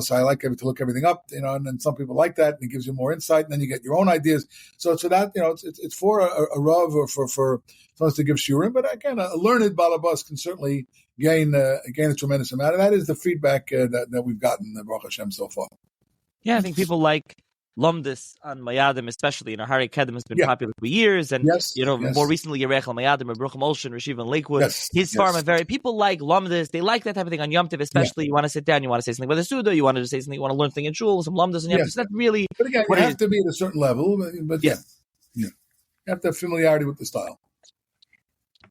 so I like to look everything up, and then some people like that, and it gives you more insight, and then you get your own ideas. So that, it's for a Rav or for someone to give shiurim, but again, a learned balabas can certainly gain a tremendous amount, and that is the feedback that we've gotten, Baruch Hashem, so far. Yeah, I think people like Lumdis on Moadim, especially. Hari Kedem has been popular for years, and more recently Yerechel Moadim, Bruchim Olshin, Rashiv and Lakewood. His farm are very. People like Lumdis. They like that type of thing on Yom Tov, especially. You want to sit down, you want to say something about the Suda, you want to say something, you want to learn something in shul, some Lumdis, and Yom Tov. So that's really. But again, you have to be at a certain level. But you have to have familiarity with the style.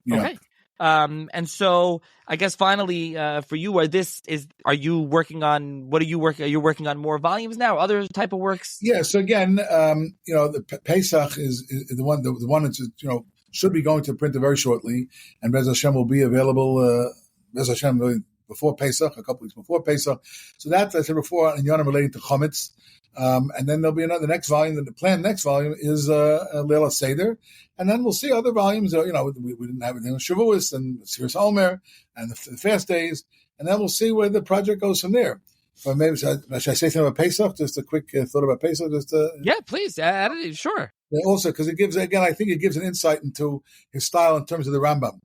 Yeah. Okay. And so I guess finally, for you, are you working on, are you working on more volumes now, other type of works? Yeah. So again, the Pesach is the one that, should be going to printer very shortly, and Bez Hashem will be available, Bez Hashem before Pesach, a couple weeks before Pesach. So that, as I said before, in Yonah relating to Chometz. And then there'll be the next volume. The planned next volume is Leila Seder, and then we'll see other volumes. We didn't have anything on Shavuos and Sfiras Omer and the fast days, and then we'll see where the project goes from there. But maybe should I say something about Pesach? Just a quick thought about Pesach. Yeah, please add it. Sure. Also, because it gives I think it gives an insight into his style in terms of the Rambam.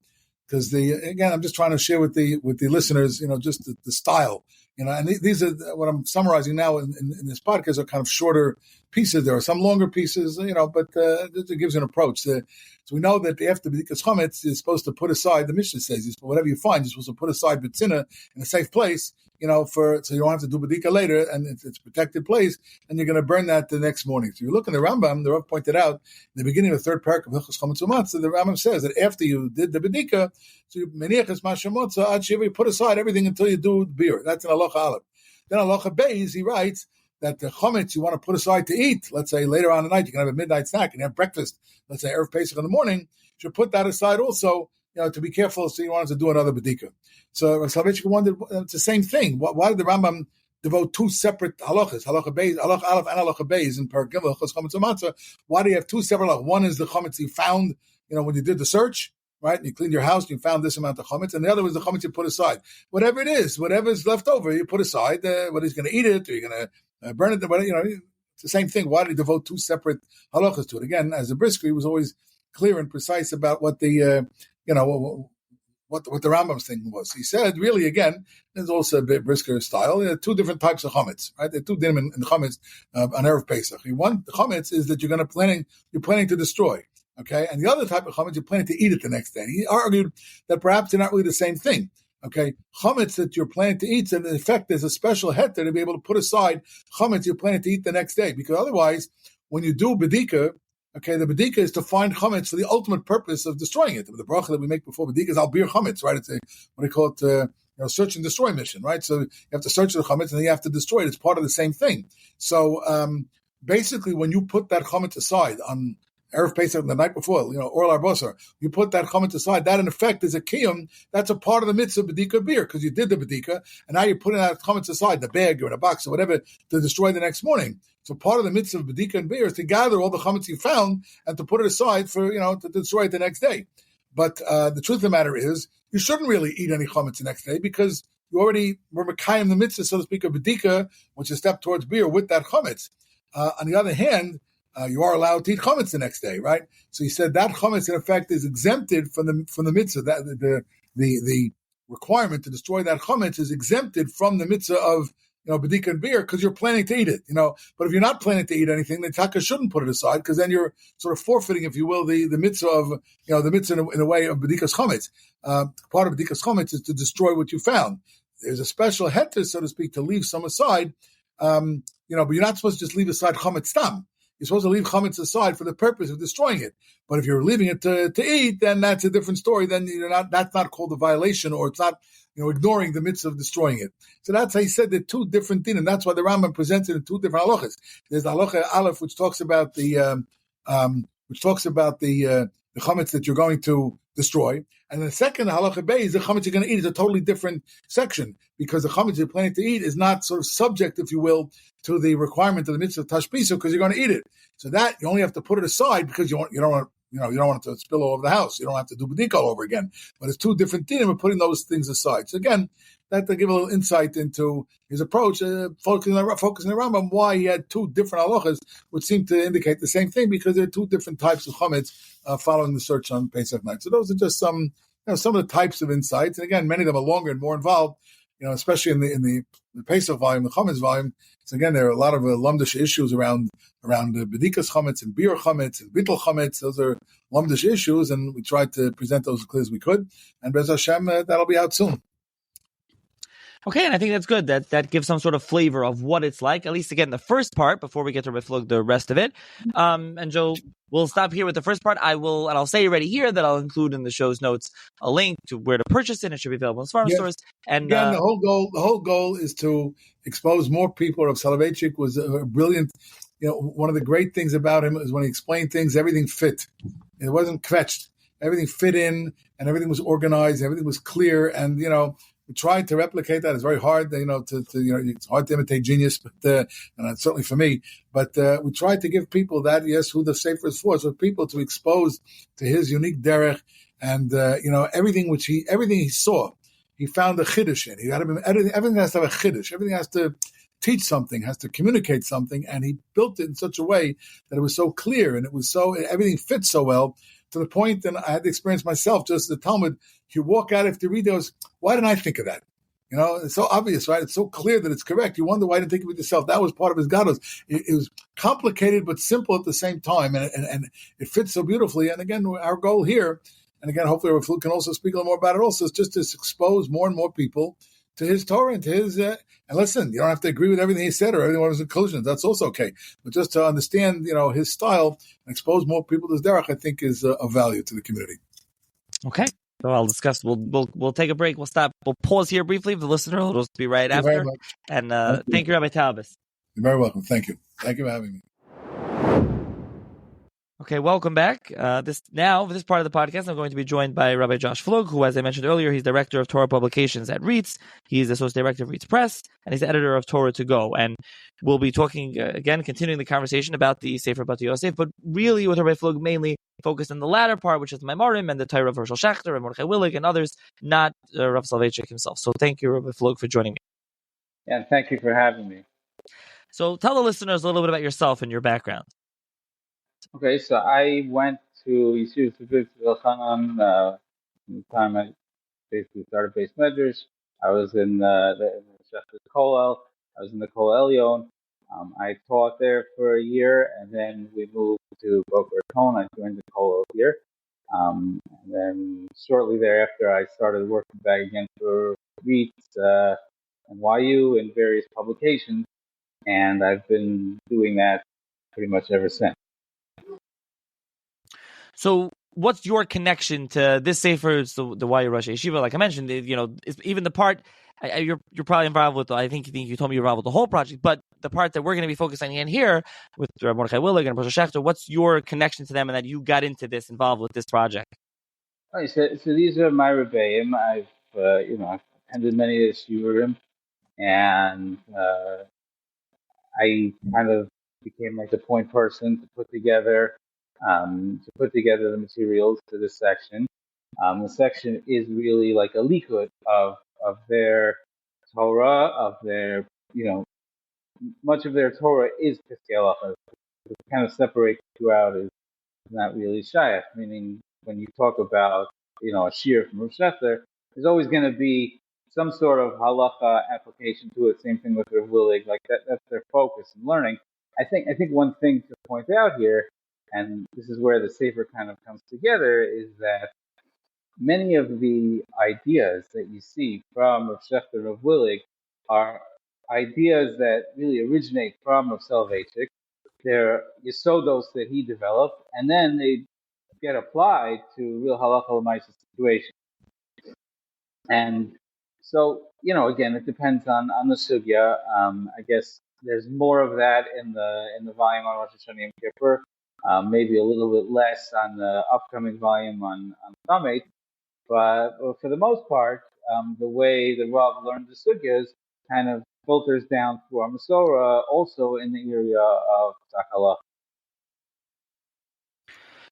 Because I'm just trying to share with the listeners, just the style. And these are what I'm summarizing now in this podcast are kind of shorter pieces. There are some longer pieces, but it gives an approach. So we know that after B'dikas Chometz is supposed to put aside, the Mishnah says, whatever you find, you're supposed to put aside B'tzina in a safe place, so you don't have to do B'dika later, and it's a protected place, and you're going to burn that the next morning. So you look in the Rambam, the Rav pointed out, in the beginning of the third paragraph of Hilchos Chometz U'Matzah, the Rambam says that after you did the B'dika, so you meniachas mashamotza ad shiva, you put aside everything until you do the beer. That's an halacha aleph. Then halacha beis, he writes that the chometz you want to put aside to eat, let's say later on at night, you can have a midnight snack and have breakfast, let's say Erev Pesach in the morning, you should put that aside also, to be careful, so you wanted to do another B'dika. So Soloveitchik wondered, it's the same thing. Why did the Rambam devote two separate halachas, halacha beis, halacha aleph and halacha beis in Perek Gimel, Hilchos Chometz U'Matzah? Why do you have two separate halachas? One is the chometz you found, when you did the search, right? And you cleaned your house, and you found this amount of chometz, and the other was the chometz you put aside. Whatever it is, whatever's left over, you put aside. Whether he's going to eat it or you're going to burn it, it's the same thing. Why did he devote two separate halachas to it? Again, as a brisker, he was always clear and precise about what the what the Rambam's thinking was. He said, really, again, there's also a bit brisker style. There are two different types of chometz, right? There are two dinim in chometz on Erev Pesach. One, the chometz is that you're planning to destroy. Okay, and the other type of chometz, you're planning to eat it the next day. He argued that perhaps they're not really the same thing. Okay, chometz that you're planning to eat, and in effect, there's a special heter to be able to put aside chometz you're planning to eat the next day, because otherwise, when you do bedika, okay, the bedika is to find chometz for the ultimate purpose of destroying it. The bracha that we make before bedika is al bir chometz, right? It's what do you call it? Search and destroy mission, right? So you have to search the chometz and then you have to destroy it. It's part of the same thing. So basically, when you put that chometz aside on Erev Pesach the night before, Orlar Bosar, you put that chometz aside, that in effect is a kiyum, that's a part of the mitzvah bedika beer, because you did the bedika, and now you're putting that chometz aside, the bag or in a box or whatever, to destroy the next morning. So part of the mitzvah of bedika and beer is to gather all the chometz you found and to put it aside for, to destroy it the next day. But the truth of the matter is, you shouldn't really eat any chometz the next day, because you already were mekayim the mitzvah, so to speak, of bedika, which is a step towards beer with that chometz. On the other hand, you are allowed to eat chametz the next day, right? So he said that chametz in effect is exempted from the mitzvah. That the requirement to destroy that chametz is exempted from the mitzvah of bedika and beer because you're planning to eat it. But if you're not planning to eat anything, then taka shouldn't put it aside because then you're sort of forfeiting, if you will, the mitzvah of the mitzvah in a way of bedikas chametz. Part of bedikas chametz is to destroy what you found. There's a special heter, so to speak, to leave some aside. But you're not supposed to just leave aside chametz stam. You're supposed to leave chametz aside for the purpose of destroying it. But if you're leaving it to eat, then that's a different story. Then that's not called a violation, or it's not ignoring the mitzvah of destroying it. So that's how he said the two different things, and that's why the Rambam presents it in two different halachas. There's the halacha aleph, which talks about the chametz that you're going to destroy, and the second halacha bay is the chametz you're going to eat. Is a totally different section because the chametz you're planning to eat is not sort of subject, if you will, to the requirement of the mitzvah of tashbiso because you're going to eat it. So that you only have to put it aside because you don't want it to spill all over the house. You don't have to do bedika all over again. But it's two different things. We're putting those things aside. So again, that to give a little insight into his approach, focusing on the Rambam, why he had two different halachas, which seem to indicate the same thing because there are two different types of chametz following the search on Pesach night. So those are just some of the types of insights. And again, many of them are longer and more involved. Especially in the Pesach volume, the chametz volume. So again, there are a lot of lumdish issues around bedikas chametz and beer chametz and bittul chametz. Those are lumdish issues, and we tried to present those as clear as we could. And Bez Hashem, that'll be out soon. Okay, and I think that's good. That gives some sort of flavor of what it's like, at least again, the first part, before we get to Flug, the rest of it. And Joe, we'll stop here with the first part. I'll say already here that I'll include in the show's notes a link to where to purchase it. It should be available in farm stores. And again, the whole goal is to expose more people. Rav Soloveitchik was a brilliant. One of the great things about him is when he explained things, everything fit. It wasn't kvetched. Everything fit in, and everything was organized. Everything was clear, and we tried to replicate that. It's very hard, it's hard to imitate genius, but and certainly for me. But we tried to give people that, who the Sefer is for, so people to expose to his unique derech, and everything he saw, he found a chiddush in. Everything has to have a chiddush. Everything has to teach something, has to communicate something, and he built it in such a way that it was so clear and everything fits so well. To the point, and I had the experience myself, just the Talmud, you walk out after you read those, why didn't I think of that? It's so obvious, right? It's so clear that it's correct. You wonder why I didn't think of it yourself. That was part of his gadol. It was complicated but simple at the same time, and it fits so beautifully. And again, our goal here, and again, hopefully Flug can also speak a little more about it also, is just to expose more and more people to his Torah and to his, and listen, you don't have to agree with everything he said or everything was conclusions. That's also okay. But just to understand, his style and expose more people to his derech, I think is of value to the community. Okay. So I'll discuss. We'll take a break. We'll stop. We'll pause here briefly. The listener will be right after. And thank you, Rabbi Taubes. You're very welcome. Thank you. Thank you for having me. Okay, welcome back. This part of the podcast, I'm going to be joined by Rabbi Josh Flug, who, as I mentioned earlier, he's director of Torah publications at REITs. He's associate director of REITs Press, and he's the editor of Torah to Go. And we'll be talking again, continuing the conversation about the Sefer Batei Yosef, but really with Rabbi Flug mainly focused on the latter part, which is the Moadim and the Tora of Hershel Schachter and Mordechai Willig and others, not Rav Soloveitchik himself. So thank you, Rabbi Flug, for joining me. Yeah, thank you for having me. So tell the listeners a little bit about yourself and your background. Okay, so I went to Yeshiva from the time I basically started base measures. I was in the Schachter Kollel. I was in the Kollel Elyon. I taught there for a year, and then we moved to Boca Raton. I joined the Kollel here. And then shortly thereafter, I started working back again for REITs and YU in various publications, and I've been doing that pretty much ever since. So what's your connection to this Sefer? It's the YU Rosh Yeshiva, like I mentioned, it's even the part you're probably involved with. I think you told me you're involved with the whole project, but the part that we're going to be focusing in here with Mordechai Willig and Schachter, what's your connection to them and that you got into this, involved with this project? Right, so these are my rebbeim. I've attended many of the shiurim, and I kind of became like the point person to put together the materials to this section. The section is really like a likud of their Torah, of their much of their Torah is Piskei Halacha. To kind of separate the two out is not really shaykh, meaning when you talk about, a shir from Rav Schachter, there's always going to be some sort of halacha application to it. Same thing with Rav Willig, like that's their focus in learning. I think one thing to point out here, and this is where the Sefer kind of comes together, is that many of the ideas that you see from Rav Schachter and Rav Willig are ideas that really originate from Rav Soloveitchik. They're Yesodos that he developed, and then they get applied to real halacha l'maisa situations. And so, again, it depends on the sugya. I guess there's more of that in the volume on Rosh Hashanah Yom Kippur, maybe a little bit less on the upcoming volume on Summit. But for the most part, the way the Rav learned the sugyas kind of filters down through our Masorah, also in the area of Sakala.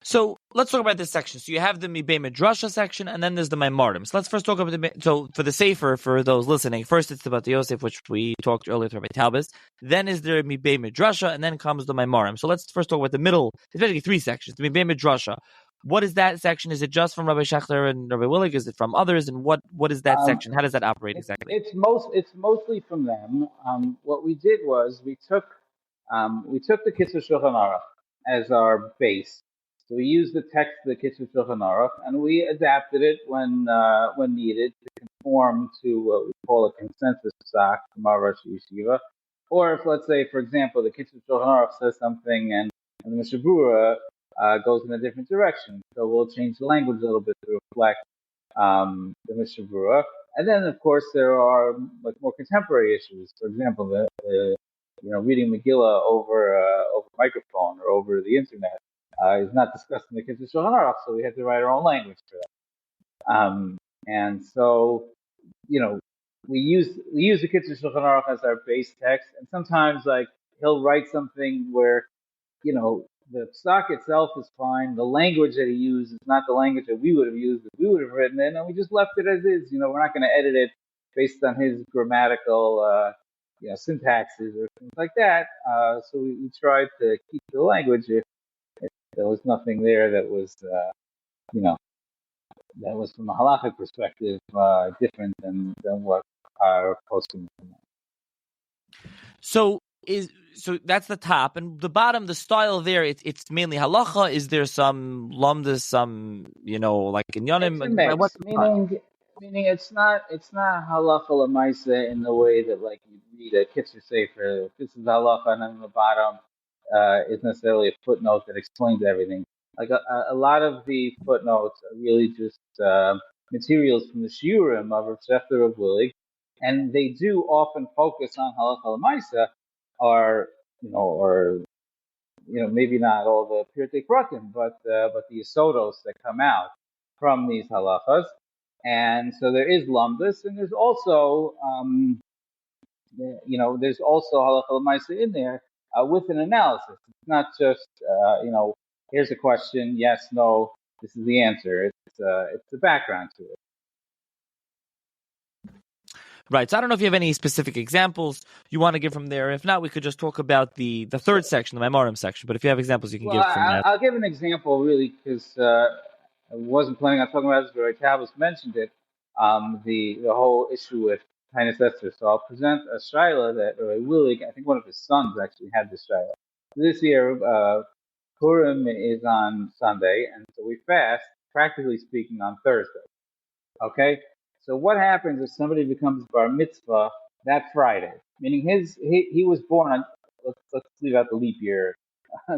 So let's talk about this section. So you have the Mibei Midrasha section, and then there's the Maimardim. So let's first talk about so for the Sefer, for those listening, first it's the Batei Yosef, which we talked earlier about Taubes. Then is there Mibei Midrasha, and then comes the Maimardim. So let's first talk about the middle. It's basically three sections. The Mibei Midrasha. What is that section? Is it just from Rabbi Schachter and Rabbi Willig? Is it from others? And what is that section? How does that operate exactly? It's mostly from them. What we did was we took the Kitzur Shulchan Aruch as our base. So we used the text of the Kitzur Shulchan Aruch, and we adapted it when needed to conform to what we call a consensus psak from our Rosh Yeshiva. Or if, let's say, for example, the Kitzur Shulchan Aruch says something and the Mishnah Berurah goes in a different direction, so we'll change the language a little bit to reflect the Mishnah Berurah. And then, of course, there are more contemporary issues. For example, the reading Megillah over microphone or over the internet is not discussed in the Kitzur Shulchan Aruch, so we had to write our own language for that. And so, we use the Kitzur Shulchan Aruch as our base text, and sometimes he'll write something where the psak itself is fine. The language that he used is not the language that we would have used if we would have written it, and we just left it as is. We're not going to edit it based on his grammatical syntaxes or things like that. So we tried to keep the language if there was nothing there that was, that was from a halachic perspective different than what our posting was. So that's the top, and the bottom, the style there, it's mainly halacha. Is there some lumdas, some like in Yonim? It's a mix, meaning it's not halacha l'maisa in the way that you read a Kitzur Sefer. This is halacha, and then the bottom is necessarily a footnote that explains everything. A lot of the footnotes are really just materials from the shiurim of Rav Schachter of Willig, and they do often focus on halacha l'maisa, or maybe not all the Pirtei Pratim, but the Yesodos that come out from these halachas. And so there is lumdus, and there's also halacha l'maisa in there with an analysis. It's not just here's a question, yes, no, this is the answer. It's the background to it. Right. So I don't know if you have any specific examples you want to give from there. If not, we could just talk about the third section, the Maimarim section. But if you have examples, you can give from that. I'll give an example, really, because I wasn't planning on talking about this, but Taubes mentioned it. The whole issue with Tainus Esther. So I'll present a shaila that Willig, I think one of his sons actually had this shaila. This year, Purim is on Sunday, and so we fast, practically speaking, on Thursday. Okay? So what happens if somebody becomes bar mitzvah that Friday? Meaning he was born on, let's leave out the leap year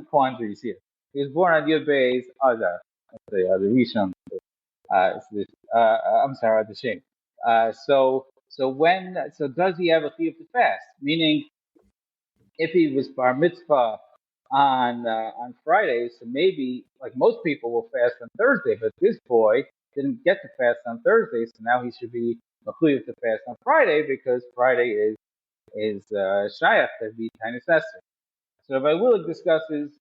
quandaries here. He was born on Yud Beis Adar, the Rishon. I'm sorry, the Shem. So does he have a chiyuv to fast? Meaning, if he was bar mitzvah on Friday, so maybe most people will fast on Thursday, but this boy didn't get to fast on Thursday, so now he should be mechuyev to fast on Friday because Friday is shayach to be Tainus Esther. So Rabbi Willig discusses,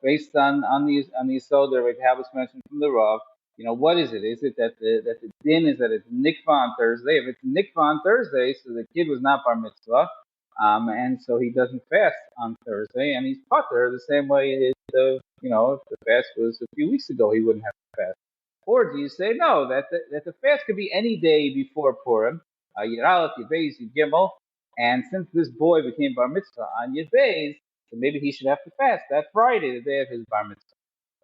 based on the yesod that Rabbi Taubes mentioned from the Rav, what is it? Is it that the din is that it's nikva on Thursday? If it's nikva on Thursday, so the kid was not bar mitzvah and so he doesn't fast on Thursday, and he's putter the same way if the fast was a few weeks ago, he wouldn't have to fast. Or do you say no, that the fast could be any day before Purim, Yud Aleph, Yud Beis, Yud Gimel, and since this boy became bar mitzvah on Yud Beis, so maybe he should have to fast that Friday, the day of his bar mitzvah.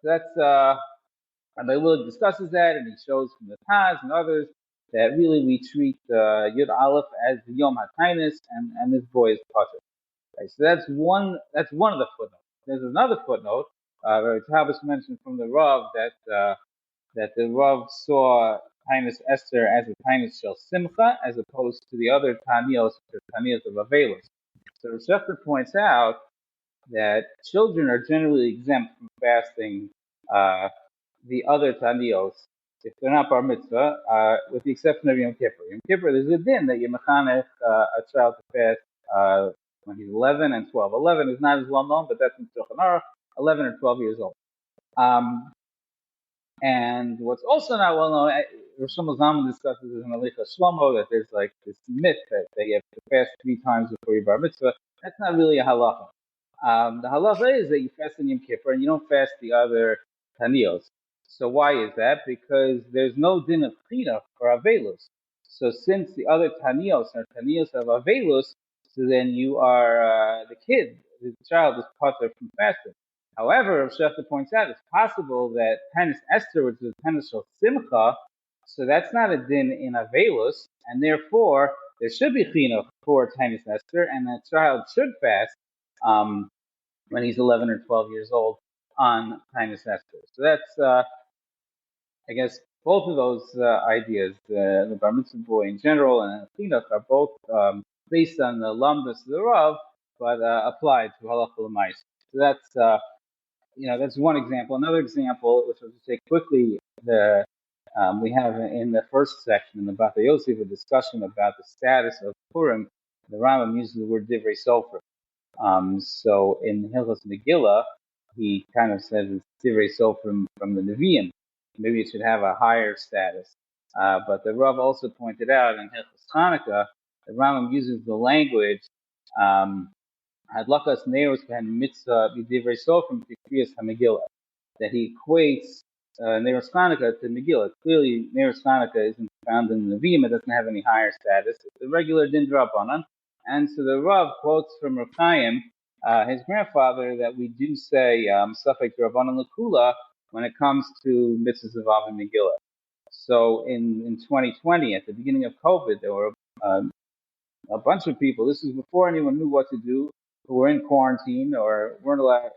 So that's Rabbi Willig discusses that, and he shows from the Taz and others that really we treat Yud Aleph as the Yom HaTainus, and this boy is Pater. Right, so that's one of the footnotes. There's another footnote. Taubes mentioned from the Rav that the Rav saw Tainus Esther as a Tainus Shel Simcha, as opposed to the other Tanios, or Tanios of Avelos. So Schachter points out that children are generally exempt from fasting the other Tanios if they're not bar mitzvah, with the exception of Yom Kippur. Yom Kippur, there's a din that you mechanech a child to fast when he's 11 and 12. 11 is not as well known, but that's in Shulchan Aruch, 11 or 12 years old. And what's also not well known, Rosh Hashanah discusses in halacha Shlomo that there's like this myth that you have to fast 3 times before your bar mitzvah. That's not really a halacha. The halacha is that you fast in Yom Kippur and you don't fast the other Tanios. So why is that? Because there's no din of chinuch for avelus. So since the other Tanios are Tanios of avelus, so then you are the child is patur from fasting. However, Rav Schachter points out it's possible that Tainus Esther, which is Tainus Shel Simcha, so that's not a din in avelus, and therefore there should be chinuch for Tainus Esther, and the child should fast when he's 11 or 12 years old on Tainus Esther. So that's, I guess, both of those ideas, the bar mitzvah boy in general and chinuch, are both based on the lamdas of the Rav, but applied to halacha l'mais. So that's that's one example. Another example, which I'll just say quickly, we have in the first section in the Batei Yosef a discussion about the status of Purim. The Rambam uses the word divrei sofer. So in Hilchos Megillah, he kind of says it's divrei sofer from the Nevi'im. Maybe it should have a higher status. But the Rav also pointed out in Hilchos Chanukah, the Rambam uses the language Hadlakas Neros Ben Mitzvah B'divrei Sofrim B'kriyas HaMegillah, that he equates Neros Chanukah to Megillah. Clearly, Neros Chanukah isn't found in the Nevi'im; it doesn't have any higher status. It's a regular din drabanan. And so the Rav quotes from Rav Chaim, his grandfather, that we do say Safek drabanan L'Kula when it comes to mitzvahs of Av and Megillah. So in 2020, at the beginning of COVID, there were a bunch of people. This was before anyone knew what to do, who were in quarantine or weren't allowed.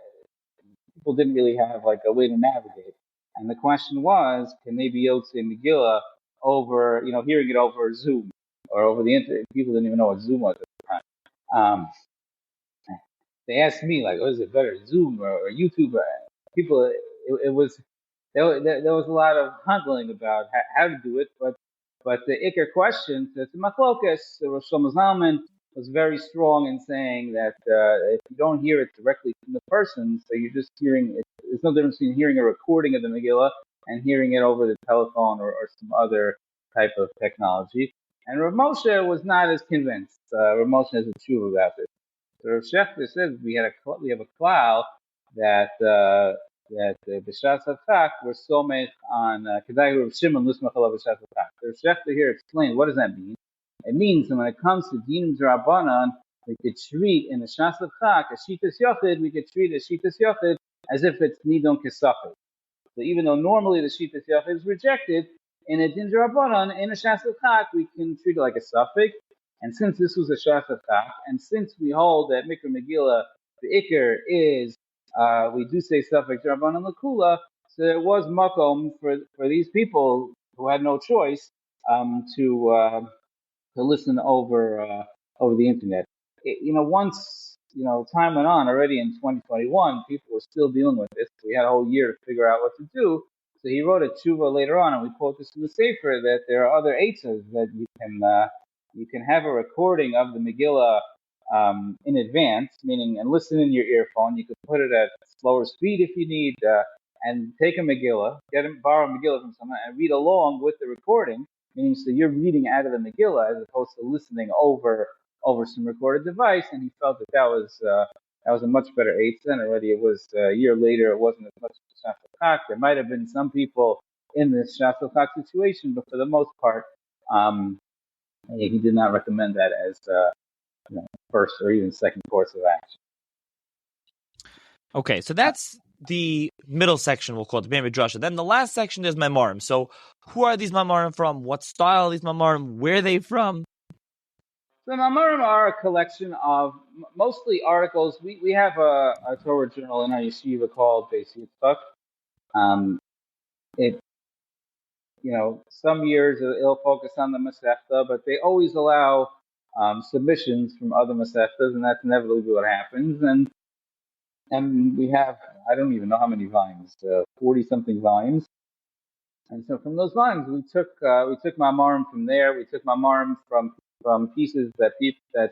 People didn't really have like a way to navigate. And the question was, can they be able to say Megillah over, hearing it over Zoom or over the internet? People didn't even know what Zoom was at the time. They asked me, like, is it better, Zoom or YouTube? People, it was, there was a lot of huddling about how to do it, but the Iker question, the Machlokas, Rosh Zalman was very strong in saying that if you don't hear it directly from the person, so you're just hearing it, there's no difference between hearing a recording of the Megillah and hearing it over the telephone or some other type of technology. And Rav Moshe was not as convinced. Rav Moshe has a tshuva about this. So Rav Schachter says we have a klal that the B'Shas HaChak were so made on Kedai Rav Shimon Lusmach Alav B'Shas HaChak. So Rav Schachter here explained what does that mean. It means that when it comes to Dinim D'Rabbanan, we could treat in the Shas HaChak a Shitas Yochid, we could treat a Shitas Yochid as if it's Nidon Kesafid. So even though normally the Shitas Yochid is rejected, in a Din D'Rabbanan, in a Shas HaChak, we can treat it like a suffix. And since this was a Shas HaChak, and since we hold that Mikra Megillah, the Iker is, we do say suffix D'Rabbanan L'Kula, so there was makom for these people who had no choice to listen over the internet. Once time went on already in 2021, people were still dealing with this. We had a whole year to figure out what to do. So he wrote a tshuva later on, and we quote this in the Sefer that there are other eitzas that you can have a recording of the Megillah in advance, meaning and listen in your earphone. You could put it at slower speed if you need, and take a Megillah, borrow a Megillah from someone, and read along with the recording. Meaning, so you're reading out of the Megillah as opposed to listening over over some recorded device, and he felt that was a much better eitzah. And already it was a year later, it wasn't as much of a shafel. There might have been some people in this shafel situation, but for the most part, he did not recommend that as first or even second course of action. Okay, so that's the middle section, we'll call it the Bnei Midrasha. Then the last section is Mamarim. So who are these Mamarim from? What style are these Mamarim? Where are they from? The Mamarim are a collection of mostly articles. We have a Torah journal in our yeshiva called Batei Yosef. Some years it'll focus on the Masechta, but they always allow submissions from other Masechtas, and that's inevitably what happens. And we have, I don't even know how many volumes, 40 something volumes. And so from those volumes, we took Mamarim from there. We took Mamarim from pieces that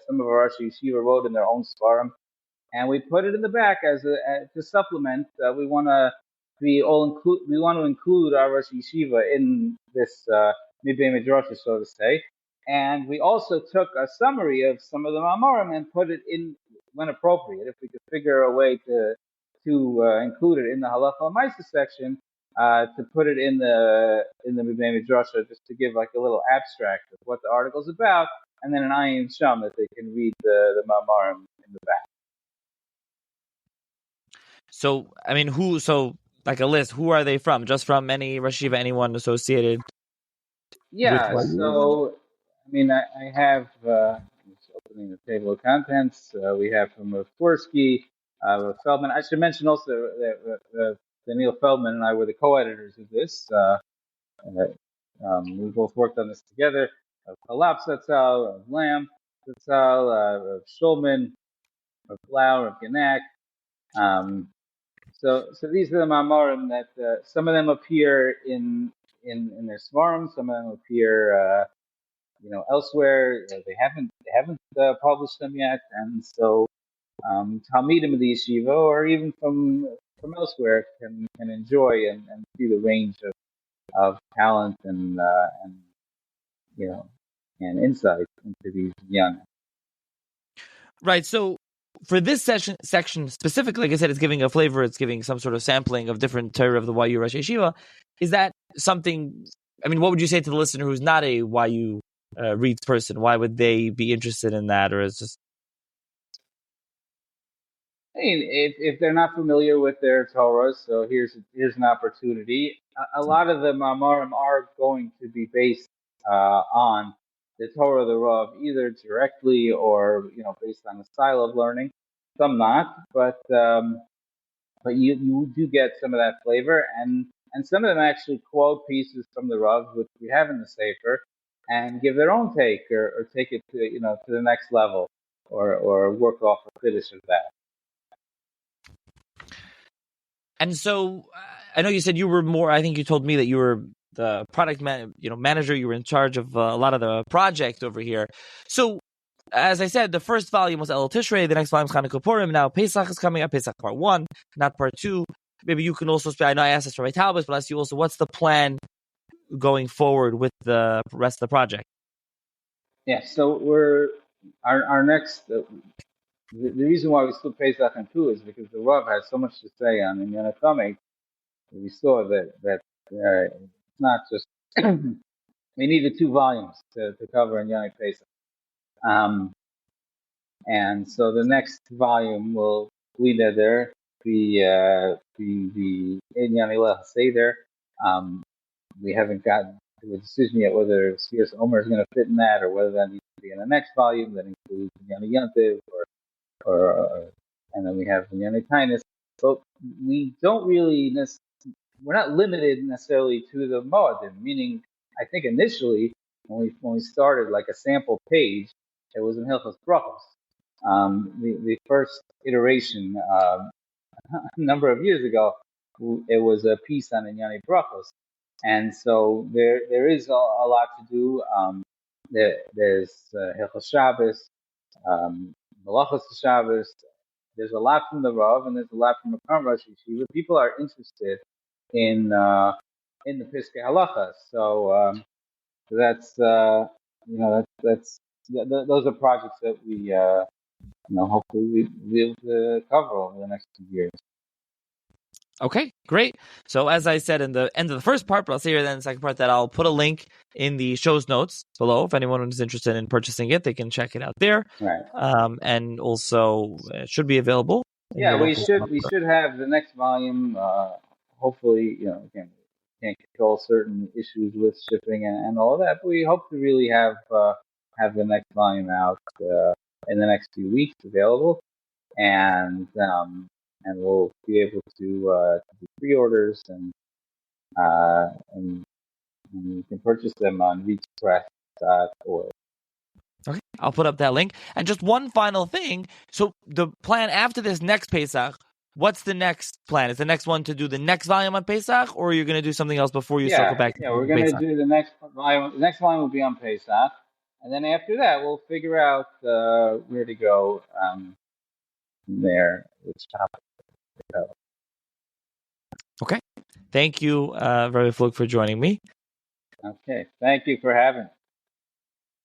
some of our Rosh Yeshiva wrote in their own Svarim, and we put it in the back as to supplement. We want to include our Rosh Yeshiva in this Mibei Midrash, so to say. And we also took a summary of some of the Mamarim and put it in when appropriate. If we could figure a way to include it in the halacha ma'aseh section, to put it in the Mibei Midrash, just to give like a little abstract of what the article's about, and then an ayin sham that they can read the Mamarim in the back. So, I mean, like a list, who are they from? Just from any Rosh Yeshiva, anyone associated? Yeah, so, I mean, I have, just opening the table of contents, we have from Forsky, Feldman. I should mention also that Daniel Feldman and I were the co-editors of this. We both worked on this together. Of Kalap Zatzal, of Lamb Zatzal, of Shulman, of Blau, of Ganak. So these are the Mamarim that some of them appear in their Svarim, some of them appear elsewhere. They haven't published them yet, and so Talmidim of the yeshiva or even from elsewhere can enjoy and see the range of talent and insight into these young. Right. So for this section specifically, like I said, it's giving a flavor. It's giving some sort of sampling of different Torah of the YU Rosh Yeshiva. Is that something? I mean, what would you say to the listener who's not a YU reads person? Why would they be interested in that? Or is just? I mean, if they're not familiar with their Torah, so here's an opportunity. A lot of the Mamarim are going to be based on the Torah of the Rav, either directly or based on the style of learning. Some not, but you do get some of that flavor, and some of them actually quote pieces from the Rav, which we have in the Sefer, and give their own take or take it to the next level, or work off a finish of that. And so, I know you said you were more. I think you told me that you were the product manager. You were in charge of a lot of the project over here. So, as I said, the first volume was El Tishrei. The next volume is Chanukah Purim. Now Pesach is coming up. Pesach Part 1, not Part 2. Maybe you can also. I know I asked this for Rabbi Taubes, but I'll ask you also. What's the plan going forward with the rest of the project? Yeah. So our next. The reason why we still Pesach and 2 is because the Rav has so much to say on Inyan HaTamid. We saw that it's not just we needed 2 volumes to cover Inyan Pesach, and so the next volume will be the Inyan Ilach Seder. We haven't gotten to a decision yet whether Sfiras Omer is going to fit in that, or whether that needs to be in the next volume that includes Inyan Yantiv and then we have Inyan Tainus. But we don't really we're not limited necessarily to the Moadim, meaning I think initially when we started like a sample page, it was in Hilchos Brachos. The first iteration a number of years ago, it was a piece on Inyani Brachos, and so there is a lot to do. There's Hilchos Shabbos, Malachos Shabbos. There's a lot from the Rav, and there's a lot from the Kam Rosh Yeshiva. People are interested in the Piskei Halacha, so that's those are projects that we hopefully we'll be able to cover over the next 2 years. Okay, great. So as I said in the end of the first part, but I'll say here then in the second part that I'll put a link in the show's notes below. If anyone is interested in purchasing it, they can check it out there. Right. And also it should be available. Yeah, we should have the next volume. Hopefully, again, we can't control certain issues with shipping and all of that, but we hope to really have the next volume out in the next few weeks available, and we'll be able to do pre-orders and you can purchase them on reachpress.org. Okay, I'll put up that link. And just one final thing. So the plan after this next Pesach, what's the next plan? Is the next one to do the next volume on Pesach, or are you going to do something else before you circle back to we're going to do the next volume. The next volume will be on Pesach. And then after that, we'll figure out where to go from there. Which topic to go. Okay. Thank you, Rabbi Flug, for joining me. Okay. Thank you for having me.